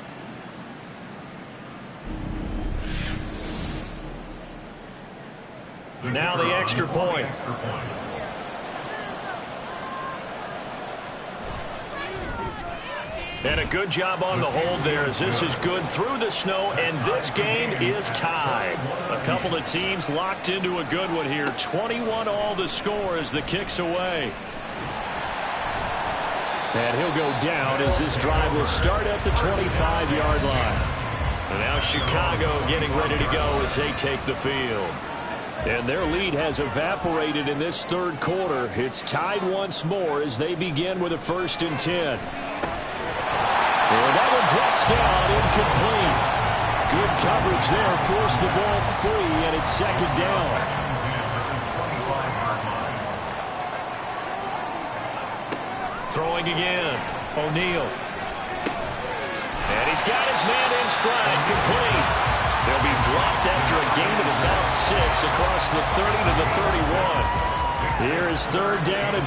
Speaker 5: Now the extra point. And a good job on the hold there as this is good through the snow, and this game is tied. A couple of teams locked into a good one here. 21 all the score as the kick's away. And he'll go down as this drive will start at the 25-yard line. And now Chicago getting ready to go as they take the field. And their lead has evaporated in this third quarter. It's tied once more as they begin with a 1st and 10. And that one drops down, incomplete. Good coverage there, forced the ball free, and it's 2nd down. Throwing again, O'Neal. And he's got his man in stride, complete. They'll be dropped after a gain gets across the 30 to the 31. Here is 3rd down and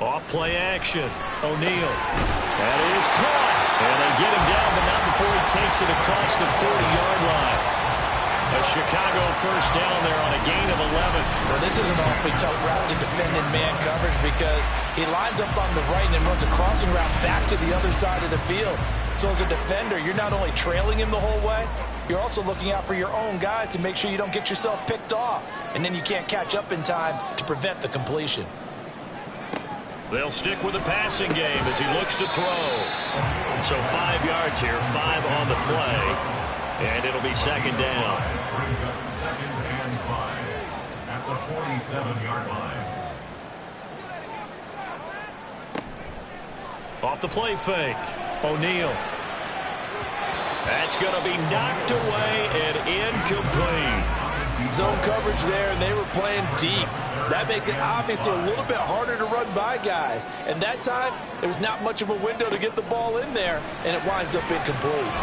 Speaker 5: 4. Off play action. O'Neal. That is caught. And they get him down, but not before he takes it across the 40-yard line. A Chicago first down there on a gain of 11.
Speaker 3: Well, this is an awfully tough route to defend in man coverage because he lines up on the right and then runs a crossing route back to the other side of the field. So as a defender, you're not only trailing him the whole way, you're also looking out for your own guys to make sure you don't get yourself picked off. And then you can't catch up in time to prevent the completion.
Speaker 5: They'll stick with the passing game as he looks to throw. So 5 yards here, 5 on the play. And it'll be 2nd down.
Speaker 4: Brings up 2nd and 5 at the 47-yard line.
Speaker 5: Off the play fake. O'Neal. That's going to be knocked away and incomplete.
Speaker 3: Zone coverage there, and they were playing deep. That makes it obviously a little bit harder to run by guys. And that time, there was not much of a window to get the ball in there, and it winds up incomplete.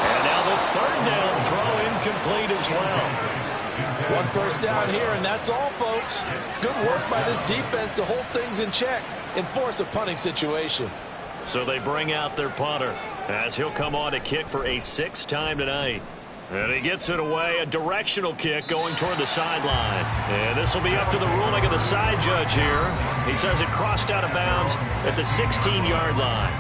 Speaker 5: And now the 3rd down throw incomplete as well.
Speaker 3: 1 first down here, and that's all, folks. Good work by this defense to hold things in check and force a punting situation.
Speaker 5: So they bring out their punter as he'll come on to kick for a 6th time tonight. And he gets it away, a directional kick going toward the sideline. And this will be up to the ruling of the side judge here. He says it crossed out of bounds at the 16-yard line.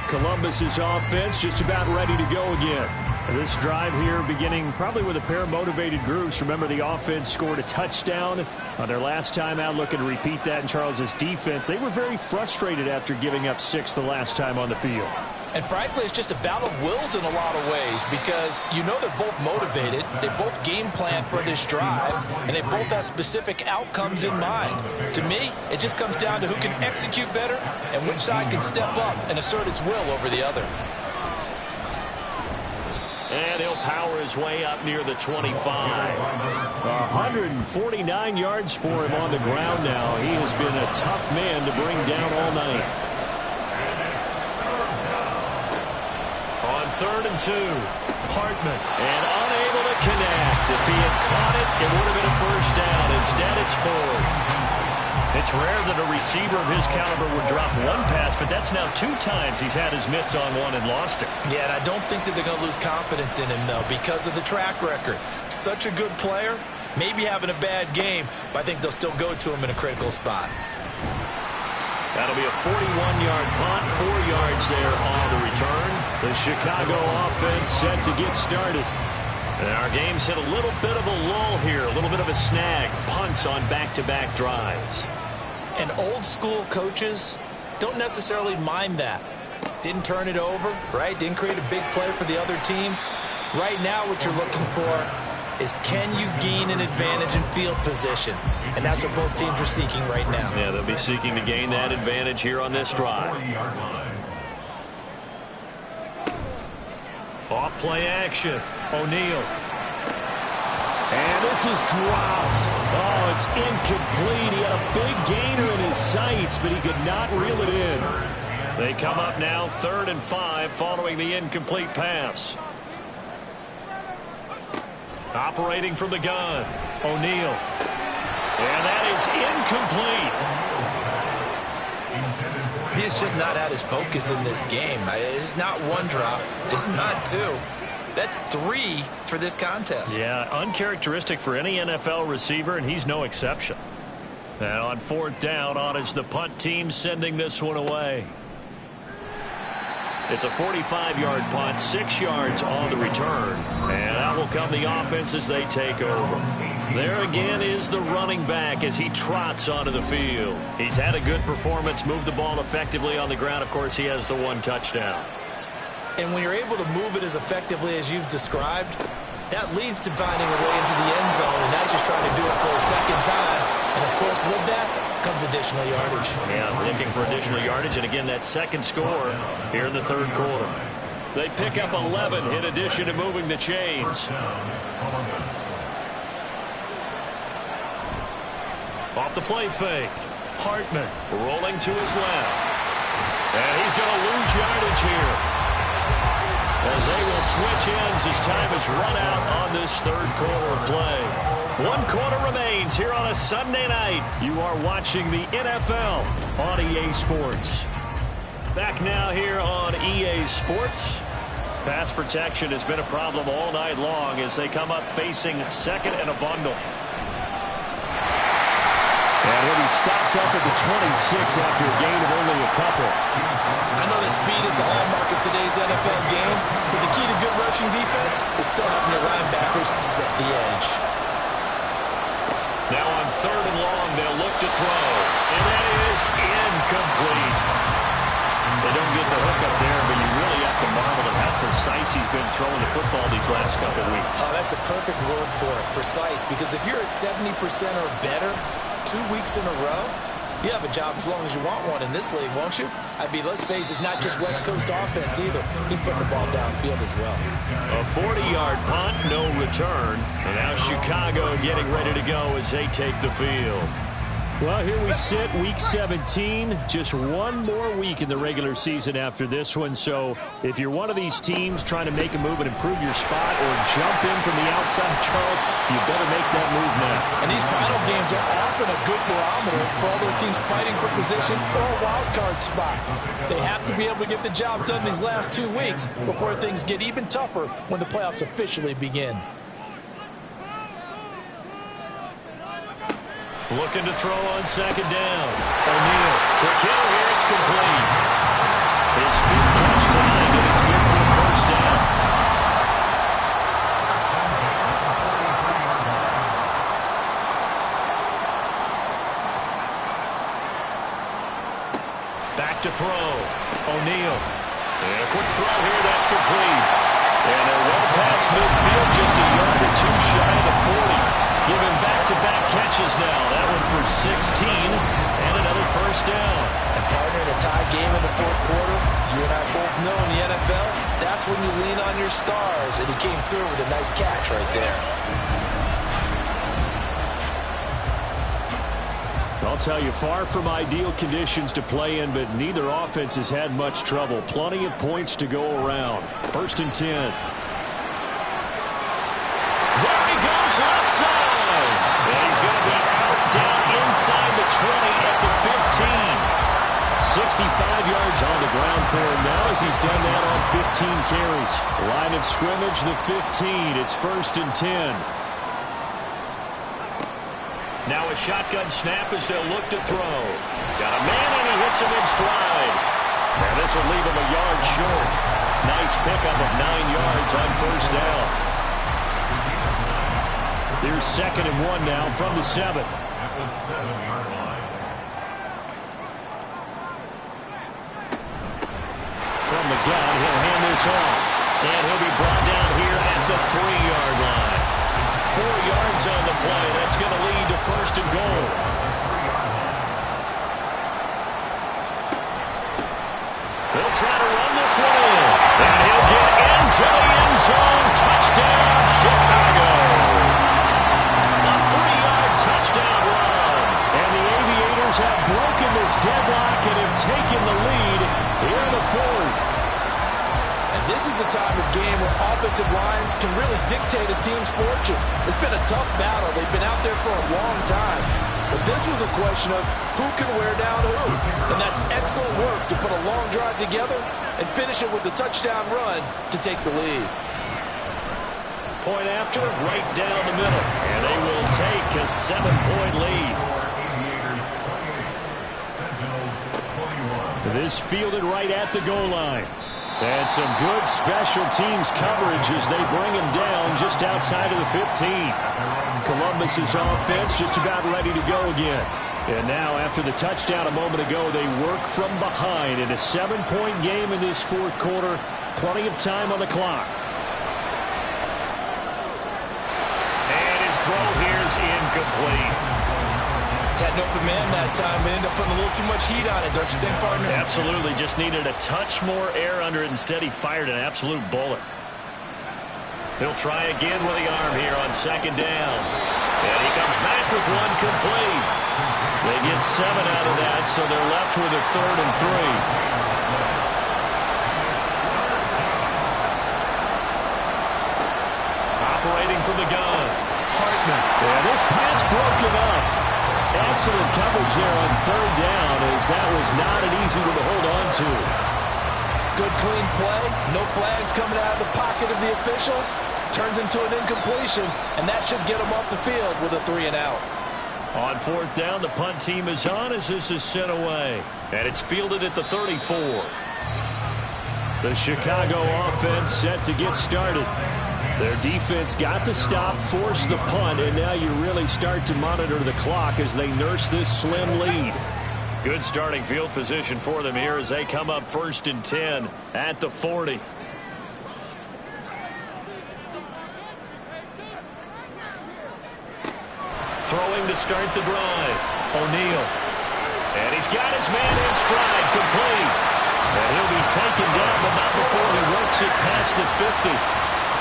Speaker 5: Columbus's offense just about ready to go again. This drive here beginning probably with a pair of motivated groups. Remember, the offense scored a touchdown on their last time out, looking to repeat that in Charles's defense. They were very frustrated after giving up 6 the last time on the field.
Speaker 3: And frankly, it's just a battle of wills in a lot of ways because you know they're both motivated, they both game plan for this drive, and they both have specific outcomes in mind. To me, it just comes down to who can execute better and which side can step up and assert its will over the other.
Speaker 5: And he'll power his way up near the 25. 149 yards for him on the ground now. He has been a tough man to bring down all night. On 3rd and 2, Hartman, and unable to connect. If he had caught it, it would have been a first down. Instead, it's 4th. It's rare that a receiver of his caliber would drop 1 pass, but that's now 2 times he's had his mitts on one and lost it.
Speaker 3: Yeah, and I don't think that they're going to lose confidence in him, though, because of the track record. Such a good player, maybe having a bad game, but I think they'll still go to him in a critical spot.
Speaker 5: That'll be a 41-yard punt, 4 yards there on the return. The Chicago offense set to get started. And our game's hit a little bit of a lull here, a little bit of a snag. Punts on back-to-back drives.
Speaker 3: And old-school coaches don't necessarily mind that. Didn't turn it over, right? Didn't create a big play for the other team. Right now what you're looking for is can you gain an advantage in field position? And that's what both teams are seeking right now.
Speaker 5: Yeah, they'll be seeking to gain that advantage here on this drive. Off play action. O'Neal. And this is dropped. Oh, it's incomplete. He had a big gainer in his sights, but he could not reel it in. They come up now 3rd and 5 following the incomplete pass. Operating from the gun. O'Neal. And that is incomplete.
Speaker 3: He has just not had his focus in this game. It's not 1 drop. It's not 2. That's 3 for this contest.
Speaker 5: Yeah, uncharacteristic for any NFL receiver, and he's no exception. And on 4th down, on is the punt team sending this one away. It's a 45-yard punt, 6 yards on the return. And out will come the offense as they take over. There again is the running back as he trots onto the field. He's had a good performance, moved the ball effectively on the ground. Of course, he has the 1 touchdown.
Speaker 3: And when you're able to move it as effectively as you've described, that leads to finding a way into the end zone, and now he's just trying to do it for a 2nd time. And, of course, with that comes additional yardage.
Speaker 5: Yeah, looking for additional yardage, and again, that 2nd score here in the 3rd quarter. They pick up 11 in addition to moving the chains. Off the play fake. Hartman rolling to his left. And he's going to lose yardage here.
Speaker 2: switch ends as time has run out on this third quarter of play. 1 quarter remains here on a Sunday night. You are watching the NFL on EA Sports. Back now here on EA Sports. Pass protection has been a problem all night long as they come up facing second and a bundle. And he'll be stopped up at the 26 after a gain of only a couple.
Speaker 3: I know that speed is the hallmark of today's NFL game, but the key to good rushing defense is still having your linebackers set the edge.
Speaker 2: Now on 3rd and long, they'll look to throw. And that is incomplete. They don't get the hook up there, but you really have to marvel at how precise he's been throwing the football these last couple of weeks.
Speaker 3: Oh, that's a perfect word for it, precise, because if you're at 70% or better 2 weeks in a row, you have a job as long as you want one in this league, won't you? I mean, let's face it, it's not just West Coast offense either. He's putting the ball downfield as well.
Speaker 2: A 40-yard punt, no return. And now Chicago getting ready to go as they take the field.
Speaker 5: Well, here we sit, Week 17. Just one more week in the regular season after this one. So if you're one of these teams trying to make a move and improve your spot or jump in from the outside, Charles, you better make that move now.
Speaker 3: And these final games are often a good barometer for all those teams fighting for position or a wild card spot. They have to be able to get the job done these last 2 weeks before things get even tougher when the playoffs officially begin.
Speaker 2: Looking to throw on 2nd down. O'Neal. Quick hill here. It's complete. His 5th catch tonight, and it's good for the 1st down. Back to throw. O'Neal. And a quick throw here. That's complete. And they're well past midfield, just a yard or 2 shy of the 40. Giving back-to-back catches now. That one for 16 and another 1st down.
Speaker 3: And partner, in a tie game in the 4th quarter, you and I both know in the NFL, that's when you lean on your stars. And he came through with a nice catch right there.
Speaker 5: I'll tell you, far from ideal conditions to play in, but neither offense has had much trouble. Plenty of points to go around. 1st and 10.
Speaker 2: There he goes, left side. And he's going to be out down inside the 20 at the 15.
Speaker 5: 65 yards on the ground for him now as he's done that on 15 carries. Line of scrimmage, the 15. It's 1st and 10.
Speaker 2: Now a shotgun snap as they'll look to throw. Got a man and he hits him in stride. And this will leave him a yard short. Nice pickup of 9 yards on 1st down.
Speaker 5: Here's 2nd and 1 now from the 7.
Speaker 4: At the 7-yard line.
Speaker 2: From the gun, he'll hand this off. And he'll be brought down here at the 3-yard line. 4 yards on the play. That's going to lead to 1st and goal. They'll try to run this one in. And he'll get into the end zone. Touchdown, Chicago. A 3-yard touchdown run. And the Aviators have broken this deadlock and have taken the lead here in the 4th.
Speaker 3: And this is a time of game where offensive lines can really dictate a team's fortunes. It's been a tough battle. They've been out there for a long time. But this was a question of who can wear down who. And that's excellent work to put a long drive together and finish it with a touchdown run to take the lead.
Speaker 2: Point after, right down the middle. And they will take a 7-point lead.
Speaker 4: Aviators 28, Sentinels 21.
Speaker 5: This fielded right at the goal line. And some good special teams coverage as they bring him down just outside of the 15. Columbus's offense just about ready to go again. And now, after the touchdown a moment ago, they work from behind in a 7-point game in this 4th quarter. Plenty of time on the clock.
Speaker 2: And his throw here is incomplete.
Speaker 3: Had an open man that time, but ended up putting a little too much heat on it, don't you think, partner?
Speaker 2: Absolutely. Just needed a touch more air under it. Instead, he fired an absolute bullet. He'll try again with the arm here on 2nd down. And he comes back with one complete. They get 7 out of that, so they're left with a 3rd and 3. operating from the gun. Hartman. And this pass broken up. Excellent coverage there on third down, as that was not an easy one to hold on to.
Speaker 3: Good, clean play. No flags coming out of the pocket of the officials. Turns into an incompletion, and that should get them off the field with a 3-and-out.
Speaker 2: On fourth down, the punt team is on as this is sent away. And it's fielded at the 34. The Chicago offense set to get started. Their defense got the stop, forced the punt, and now you really start to monitor the clock as they nurse this slim lead. Good starting field position for them here as they come up 1st and 10 at the 40. Throwing to start the drive. O'Neal. And he's got his man in stride, complete. And he'll be taken down, but not before he works it past the 50.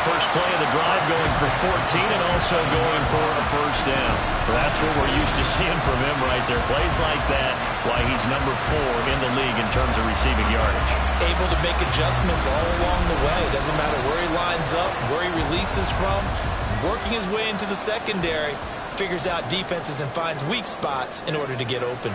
Speaker 2: First play of the drive going for 14 and also going for a first down. That's what we're used to seeing from him right there. Plays like that, why he's number 4 in the league in terms of receiving yardage.
Speaker 3: Able to make adjustments all along the way. Doesn't matter where he lines up, where he releases from. Working his way into the secondary, figures out defenses and finds weak spots in order to get open.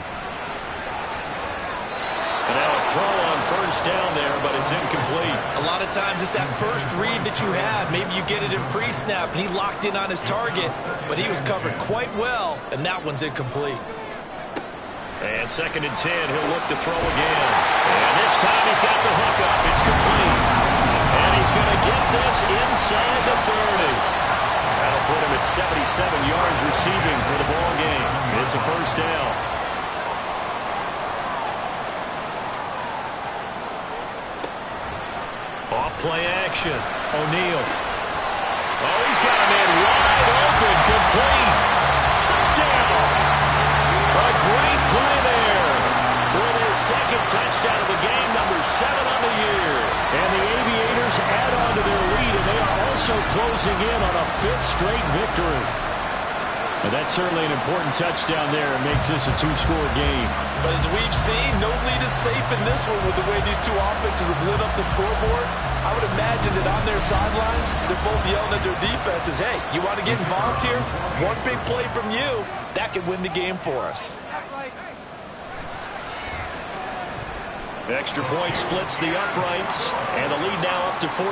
Speaker 2: And now a throw on first down there, but it's incomplete.
Speaker 3: A lot of times it's that first read that you have. Maybe you get it in pre-snap, and he locked in on his target, but he was covered quite well, and that one's incomplete.
Speaker 2: And 2nd and 10, he'll look to throw again. And this time he's got the hook up. It's complete. And he's going to get this inside the 30. That'll put him at 77 yards receiving for the ball game. It's a first down. Off-play action. O'Neal. Oh, he's got a man wide open. Complete. Touchdown. A great play there. With his 2nd touchdown of the game, number 7 on the year. And the Aviators add on to their lead, and they are also closing in on a 5th straight victory. And that's certainly an important touchdown there. It makes this a 2-score game.
Speaker 3: But as we've seen, no lead is safe in this one with the way these two offenses have lit up the scoreboard. I would imagine that on their sidelines, they're both yelling at their defenses, hey, you want to get involved here? One big play from you, that could win the game for us.
Speaker 2: Extra point splits the uprights, and the lead now up to 14.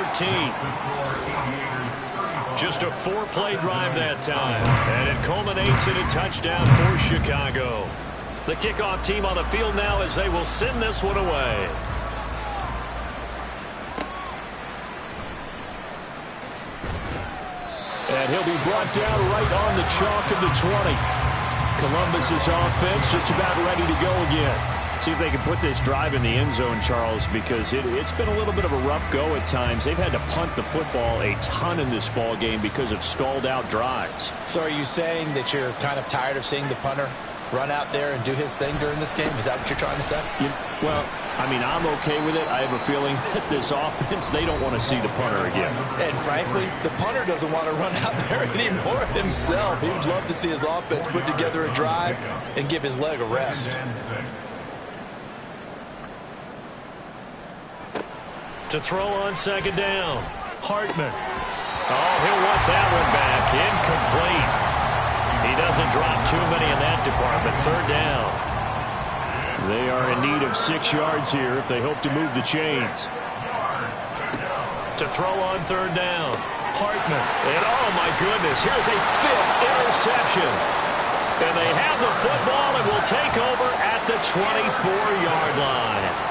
Speaker 2: Just a 4-play drive that time, and it culminates in a touchdown for Chicago. The kickoff team on the field now as they will send this one away. And he'll be brought down right on the chalk of the 20. Columbus's offense just about ready to go again. See if they can put this drive in the end zone, Charles, because it's been a little bit of a rough go at times. They've had to punt the football a ton in this ball game because of stalled-out drives.
Speaker 3: So are you saying that you're kind of tired of seeing the punter run out there and do his thing during this game? Is that what you're trying to say?
Speaker 2: Well, I mean, I'm okay with it. I have a feeling that this offense, they don't want to see the punter again.
Speaker 3: And frankly, the punter doesn't want to run out there anymore himself. He would love to see his offense put together a drive and give his leg a rest.
Speaker 2: To throw on 2nd down, Hartman. Oh, he'll want that one back. Incomplete. He doesn't drop too many in that department. 3rd down. They are in need of 6 yards here if they hope to move the chains. To throw on 3rd down, Hartman. And oh my goodness, here's a 5th interception. And they have the football and will take over at the 24-yard line.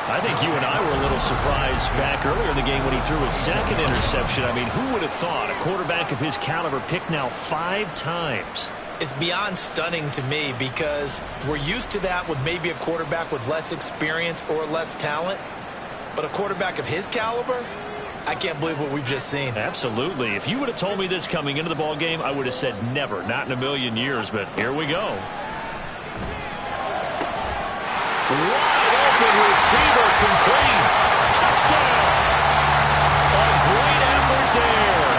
Speaker 2: I think you and I were a little surprised back earlier in the game when he threw his 2nd interception. I mean, who would have thought a quarterback of his caliber picked now 5 times?
Speaker 3: It's beyond stunning to me because we're used to that with maybe a quarterback with less experience or less talent. But a quarterback of his caliber, I can't believe what we've just seen.
Speaker 2: Absolutely. If you would have told me this coming into the ball game, I would have said never, not in a million years. But here we go. Receiver complete. Touchdown. A great effort there.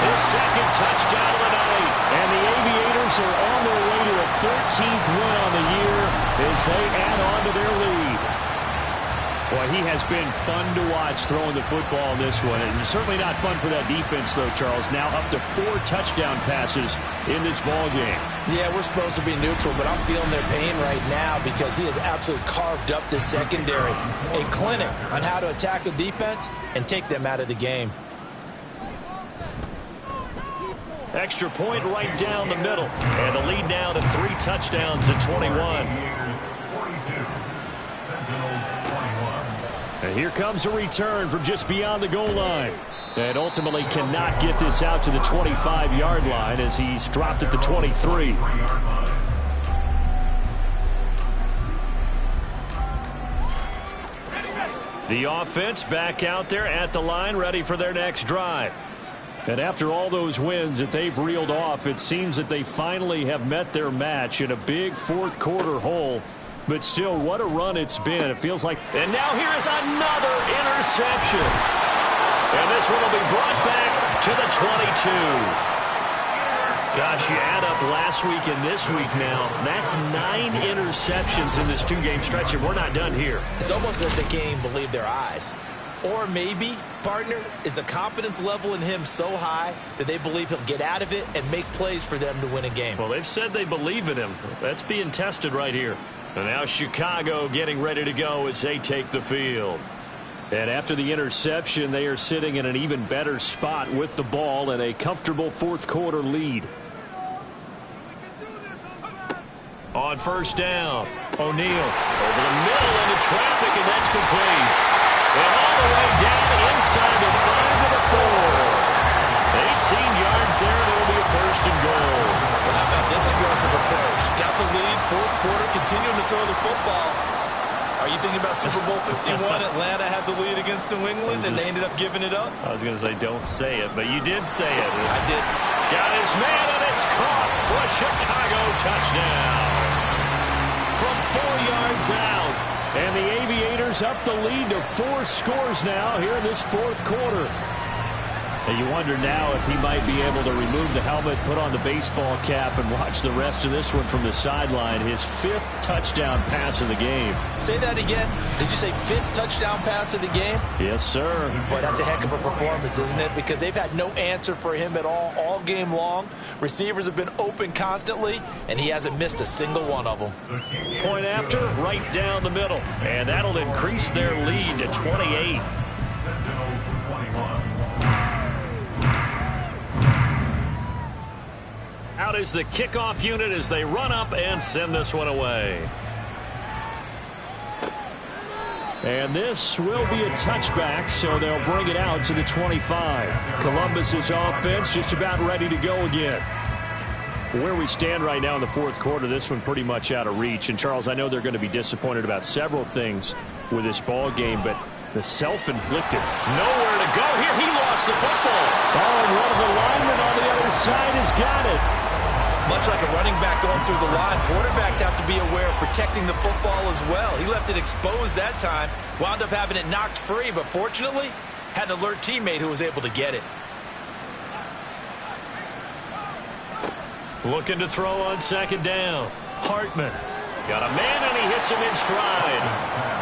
Speaker 2: His 2nd touchdown of the night. And the Aviators are on their way to a 13th win on the year as they add on to their lead. Boy,
Speaker 5: he has been fun to watch throwing the football in this one. It's certainly not fun for that defense, though, Charles. Now up to 4 touchdown passes in this ball game.
Speaker 3: Yeah, we're supposed to be neutral, but I'm feeling their pain right now because he has absolutely carved up this secondary. A clinic on how to attack a defense and take them out of the game.
Speaker 2: Extra point right down the middle. And the lead now to 3 touchdowns at 21. And here comes a return from just beyond the goal line. And ultimately cannot get this out to the 25-yard line as he's dropped at the 23. The offense back out there at the line, ready for their next drive. And after all those wins that they've reeled off, it seems that they finally have met their match in a big fourth-quarter hole. But still, what a run it's been. It feels like... And now here is another interception. And this one will be brought back to the 22. Gosh, you add up last week and this week now. That's 9 interceptions in this 2-game stretch, and we're not done here.
Speaker 3: It's almost as if they can't even believe their eyes. Or maybe, partner, is the confidence level in him so high that they believe he'll get out of it and make plays for them to win a game.
Speaker 2: Well, they've said they believe in him. That's being tested right here. And now Chicago getting ready to go as they take the field. And after the interception, they are sitting in an even better spot with the ball and a comfortable fourth-quarter lead. On first down, O'Neal over the middle into traffic, and that's complete. And all the way down inside the 5 to the 4. 18 yards there, and it'll be a first and goal.
Speaker 3: Well, how about this aggressive approach? Got the lead, fourth quarter, continuing to throw the football. Are you thinking about Super Bowl 51? Atlanta had the lead against New England, and they ended up giving it up?
Speaker 2: I was going to say, don't say it, but you did say it.
Speaker 3: I did.
Speaker 2: Got his man, and it's caught for a Chicago touchdown. From 4 yards out. And the Aviators up the lead to 4 scores now here in this fourth quarter. And you wonder now if he might be able to remove the helmet, put on the baseball cap, and watch the rest of this one from the sideline. His 5th touchdown pass of the game.
Speaker 3: Say that again. Did you say 5th touchdown pass of the game?
Speaker 2: Yes, sir.
Speaker 3: Boy, that's a heck of a performance, isn't it? Because they've had no answer for him at all game long. Receivers have been open constantly, and he hasn't missed a single one of them.
Speaker 2: Point after, right down the middle. And that'll increase their lead to 28.
Speaker 4: Sentinels 21.
Speaker 2: Out is the kickoff unit as they run up and send this one away. And this will be a touchback, so they'll bring it out to the 25. Columbus's offense just about ready to go again. Where we stand right now in the fourth quarter, this one pretty much out of reach. And, Charles, I know they're going to be disappointed about several things with this ball game, but the self-inflicted. Nowhere to go here. He lost the football. Oh, and one of the linemen on the other side has got it.
Speaker 3: Much like a running back going through the line, quarterbacks have to be aware of protecting the football as well. He left it exposed that time, wound up having it knocked free, but fortunately, had an alert teammate who was able to get it.
Speaker 2: Looking to throw on second down. Hartman got a man, and he hits him in stride.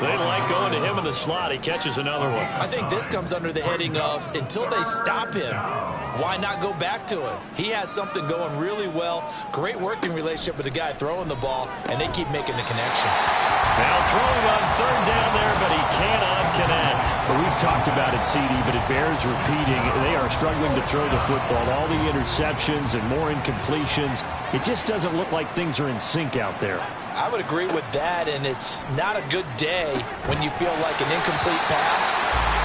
Speaker 2: They like going to him in the slot. He catches another one.
Speaker 3: I think this comes under the heading of until they stop him, why not go back to him? He has something going really well. Great working relationship with the guy throwing the ball, and they keep making the connection.
Speaker 2: Now throwing on third down there, but he cannot connect.
Speaker 5: Well, we've talked about it, CD, but it bears repeating. They are struggling to throw the football. All the interceptions and more incompletions. It just doesn't look like things are in sync out there.
Speaker 3: I would agree with that, and it's not a good day when you feel like an incomplete pass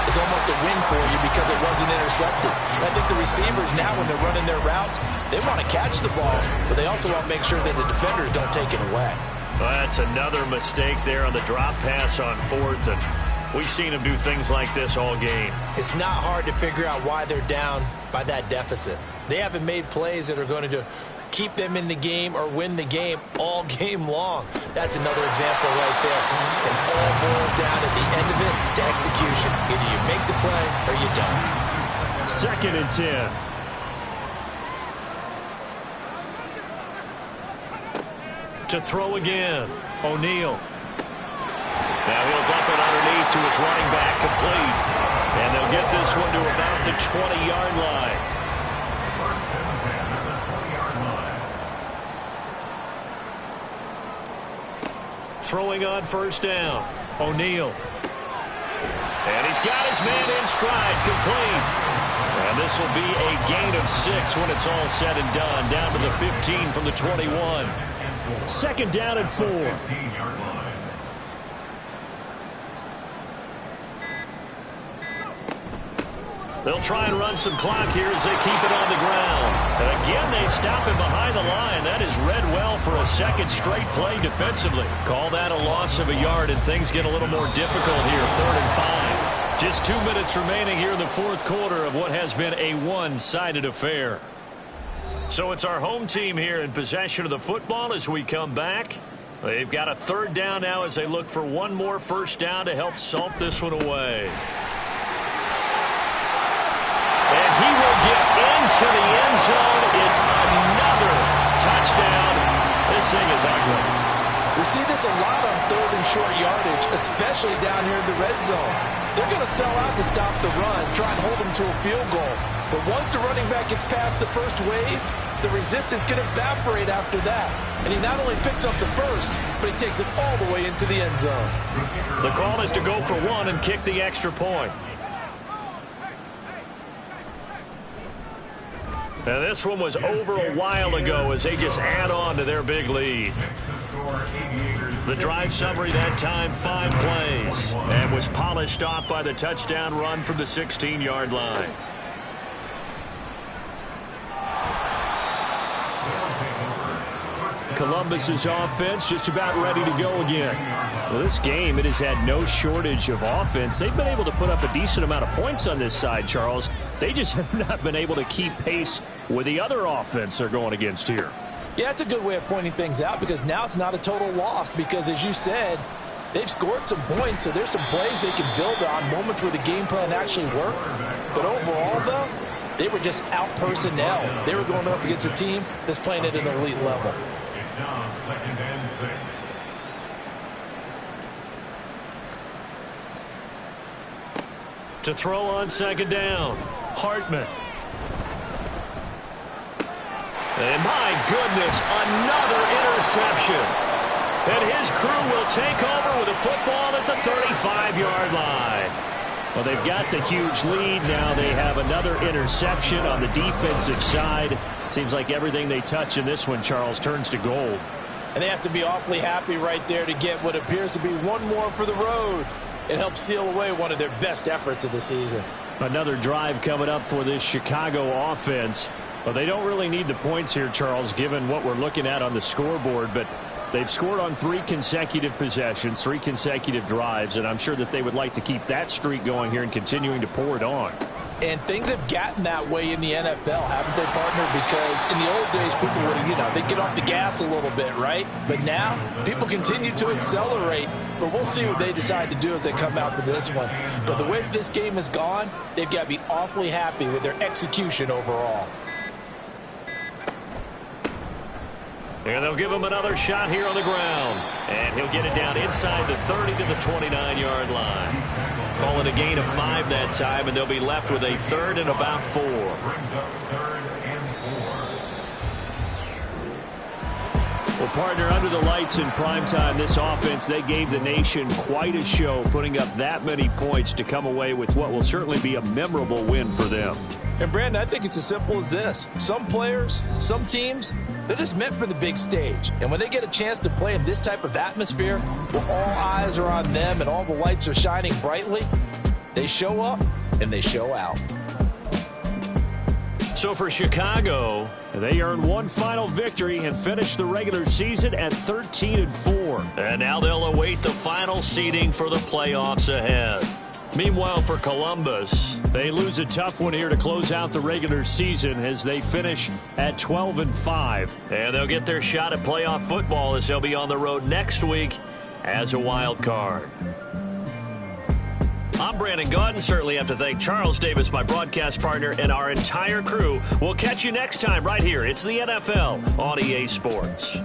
Speaker 3: is almost a win for you because it wasn't intercepted. And I think the receivers now, when they're running their routes, they want to catch the ball, but they also want to make sure that the defenders don't take it away.
Speaker 2: Well, that's another mistake there on the drop pass on fourth, and we've seen them do things like this all game.
Speaker 3: It's not hard to figure out why they're down by that deficit. They haven't made plays that are going to keep them in the game or win the game all game long. That's another example right there. It all boils down at the end of it to execution. Either you make the play or you don't.
Speaker 5: 2nd and 10.
Speaker 2: To throw again, O'Neal. Now he'll dump it under underneath to his running back, complete. And they'll get this one to about the 20-yard line.
Speaker 4: First and 10 at the 20-yard line.
Speaker 2: Throwing on first down, O'Neal. And he's got his man in stride, complete. And this will be a gain of 6 when it's all said and done, down to the 15 from the 21. Second down and 4.
Speaker 4: 15-yard line.
Speaker 2: They'll try and run some clock here as they keep it on the ground. And again, they stop him behind the line. That is read well for a second straight play defensively. Call that a loss of a yard, and things get a little more difficult here, 3rd and 5. Just 2 minutes remaining here in the fourth quarter of what has been a one-sided affair. So it's our home team here in possession of the football as we come back. They've got a 3rd down now as they look for one more first down to help salt this one away. And he will get into the end zone. It's another touchdown. This thing is ugly.
Speaker 3: We see this a lot on 3rd and short yardage, especially down here in the red zone. They're going to sell out to stop the run, try and hold them to a field goal. But once the running back gets past the first wave, the resistance can evaporate after that. And he not only picks up the first, but he takes it all the way into the end zone.
Speaker 2: The call is to go for one and kick the extra point. Now this one was over a while ago as they just add on to their big lead. The drive summary that time, 5 plays, and was polished off by the touchdown run from the 16-yard line. Columbus's offense just about ready to go again. Well, this game, it has had no shortage of offense. They've been able to put up a decent amount of points on this side, Charles. They just have not been able to keep pace with the other offense they're going against here.
Speaker 3: Yeah, it's a good way of pointing things out because now it's not a total loss because, as you said, they've scored some points, so there's some plays they can build on, moments where the game plan actually worked. But overall, though, they were just out-personnel. They were going up against a team that's playing at an elite level.
Speaker 4: It's now 2nd and 6.
Speaker 2: To throw on second down, Hartman. And my goodness, another interception. And his crew will take over with a football at the 35-yard line. Well, they've got the huge lead. Now they have another interception on the defensive side. Seems like everything they touch in this one, Charles, turns to gold.
Speaker 3: And they have to be awfully happy right there to get what appears to be one more for the road. It helps seal away one of their best efforts of the season.
Speaker 2: Another drive coming up for this Chicago offense. Well, they don't really need the points here, Charles, given what we're looking at on the scoreboard, but they've scored on 3 consecutive possessions, 3 consecutive drives, and I'm sure that they would like to keep that streak going here and continuing to pour it on.
Speaker 3: And things have gotten that way in the NFL, haven't they, partner? Because in the old days, people would, they'd get off the gas a little bit, right? But now, people continue to accelerate. But we'll see what they decide to do as they come out to this one. But the way that this game has gone, they've got to be awfully happy with their execution overall.
Speaker 2: And they'll give him another shot here on the ground. And he'll get it down inside the 30 to the 29-yard line. Call it a gain of 5 that time, and they'll be left with a 3rd and about 4.
Speaker 4: Brings up 3rd and 4.
Speaker 2: Well, partner, under the lights in primetime, this offense, they gave the nation quite a show, putting up that many points to come away with what will certainly be a memorable win for them.
Speaker 3: And, Brandon, I think it's as simple as this. Some players, some teams, they're just meant for the big stage. And when they get a chance to play in this type of atmosphere, where all eyes are on them and all the lights are shining brightly, they show up and they show out.
Speaker 2: So for Chicago, they earned one final victory and finished the regular season at 13-4. And now they'll await the final seeding for the playoffs ahead. Meanwhile, for Columbus, they lose a tough one here to close out the regular season as they finish at 12-5. And they'll get their shot at playoff football as they'll be on the road next week as a wild card. I'm Brandon Gaudin. Certainly have to thank Charles Davis, my broadcast partner, and our entire crew. We'll catch you next time right here. It's the NFL on EA Sports.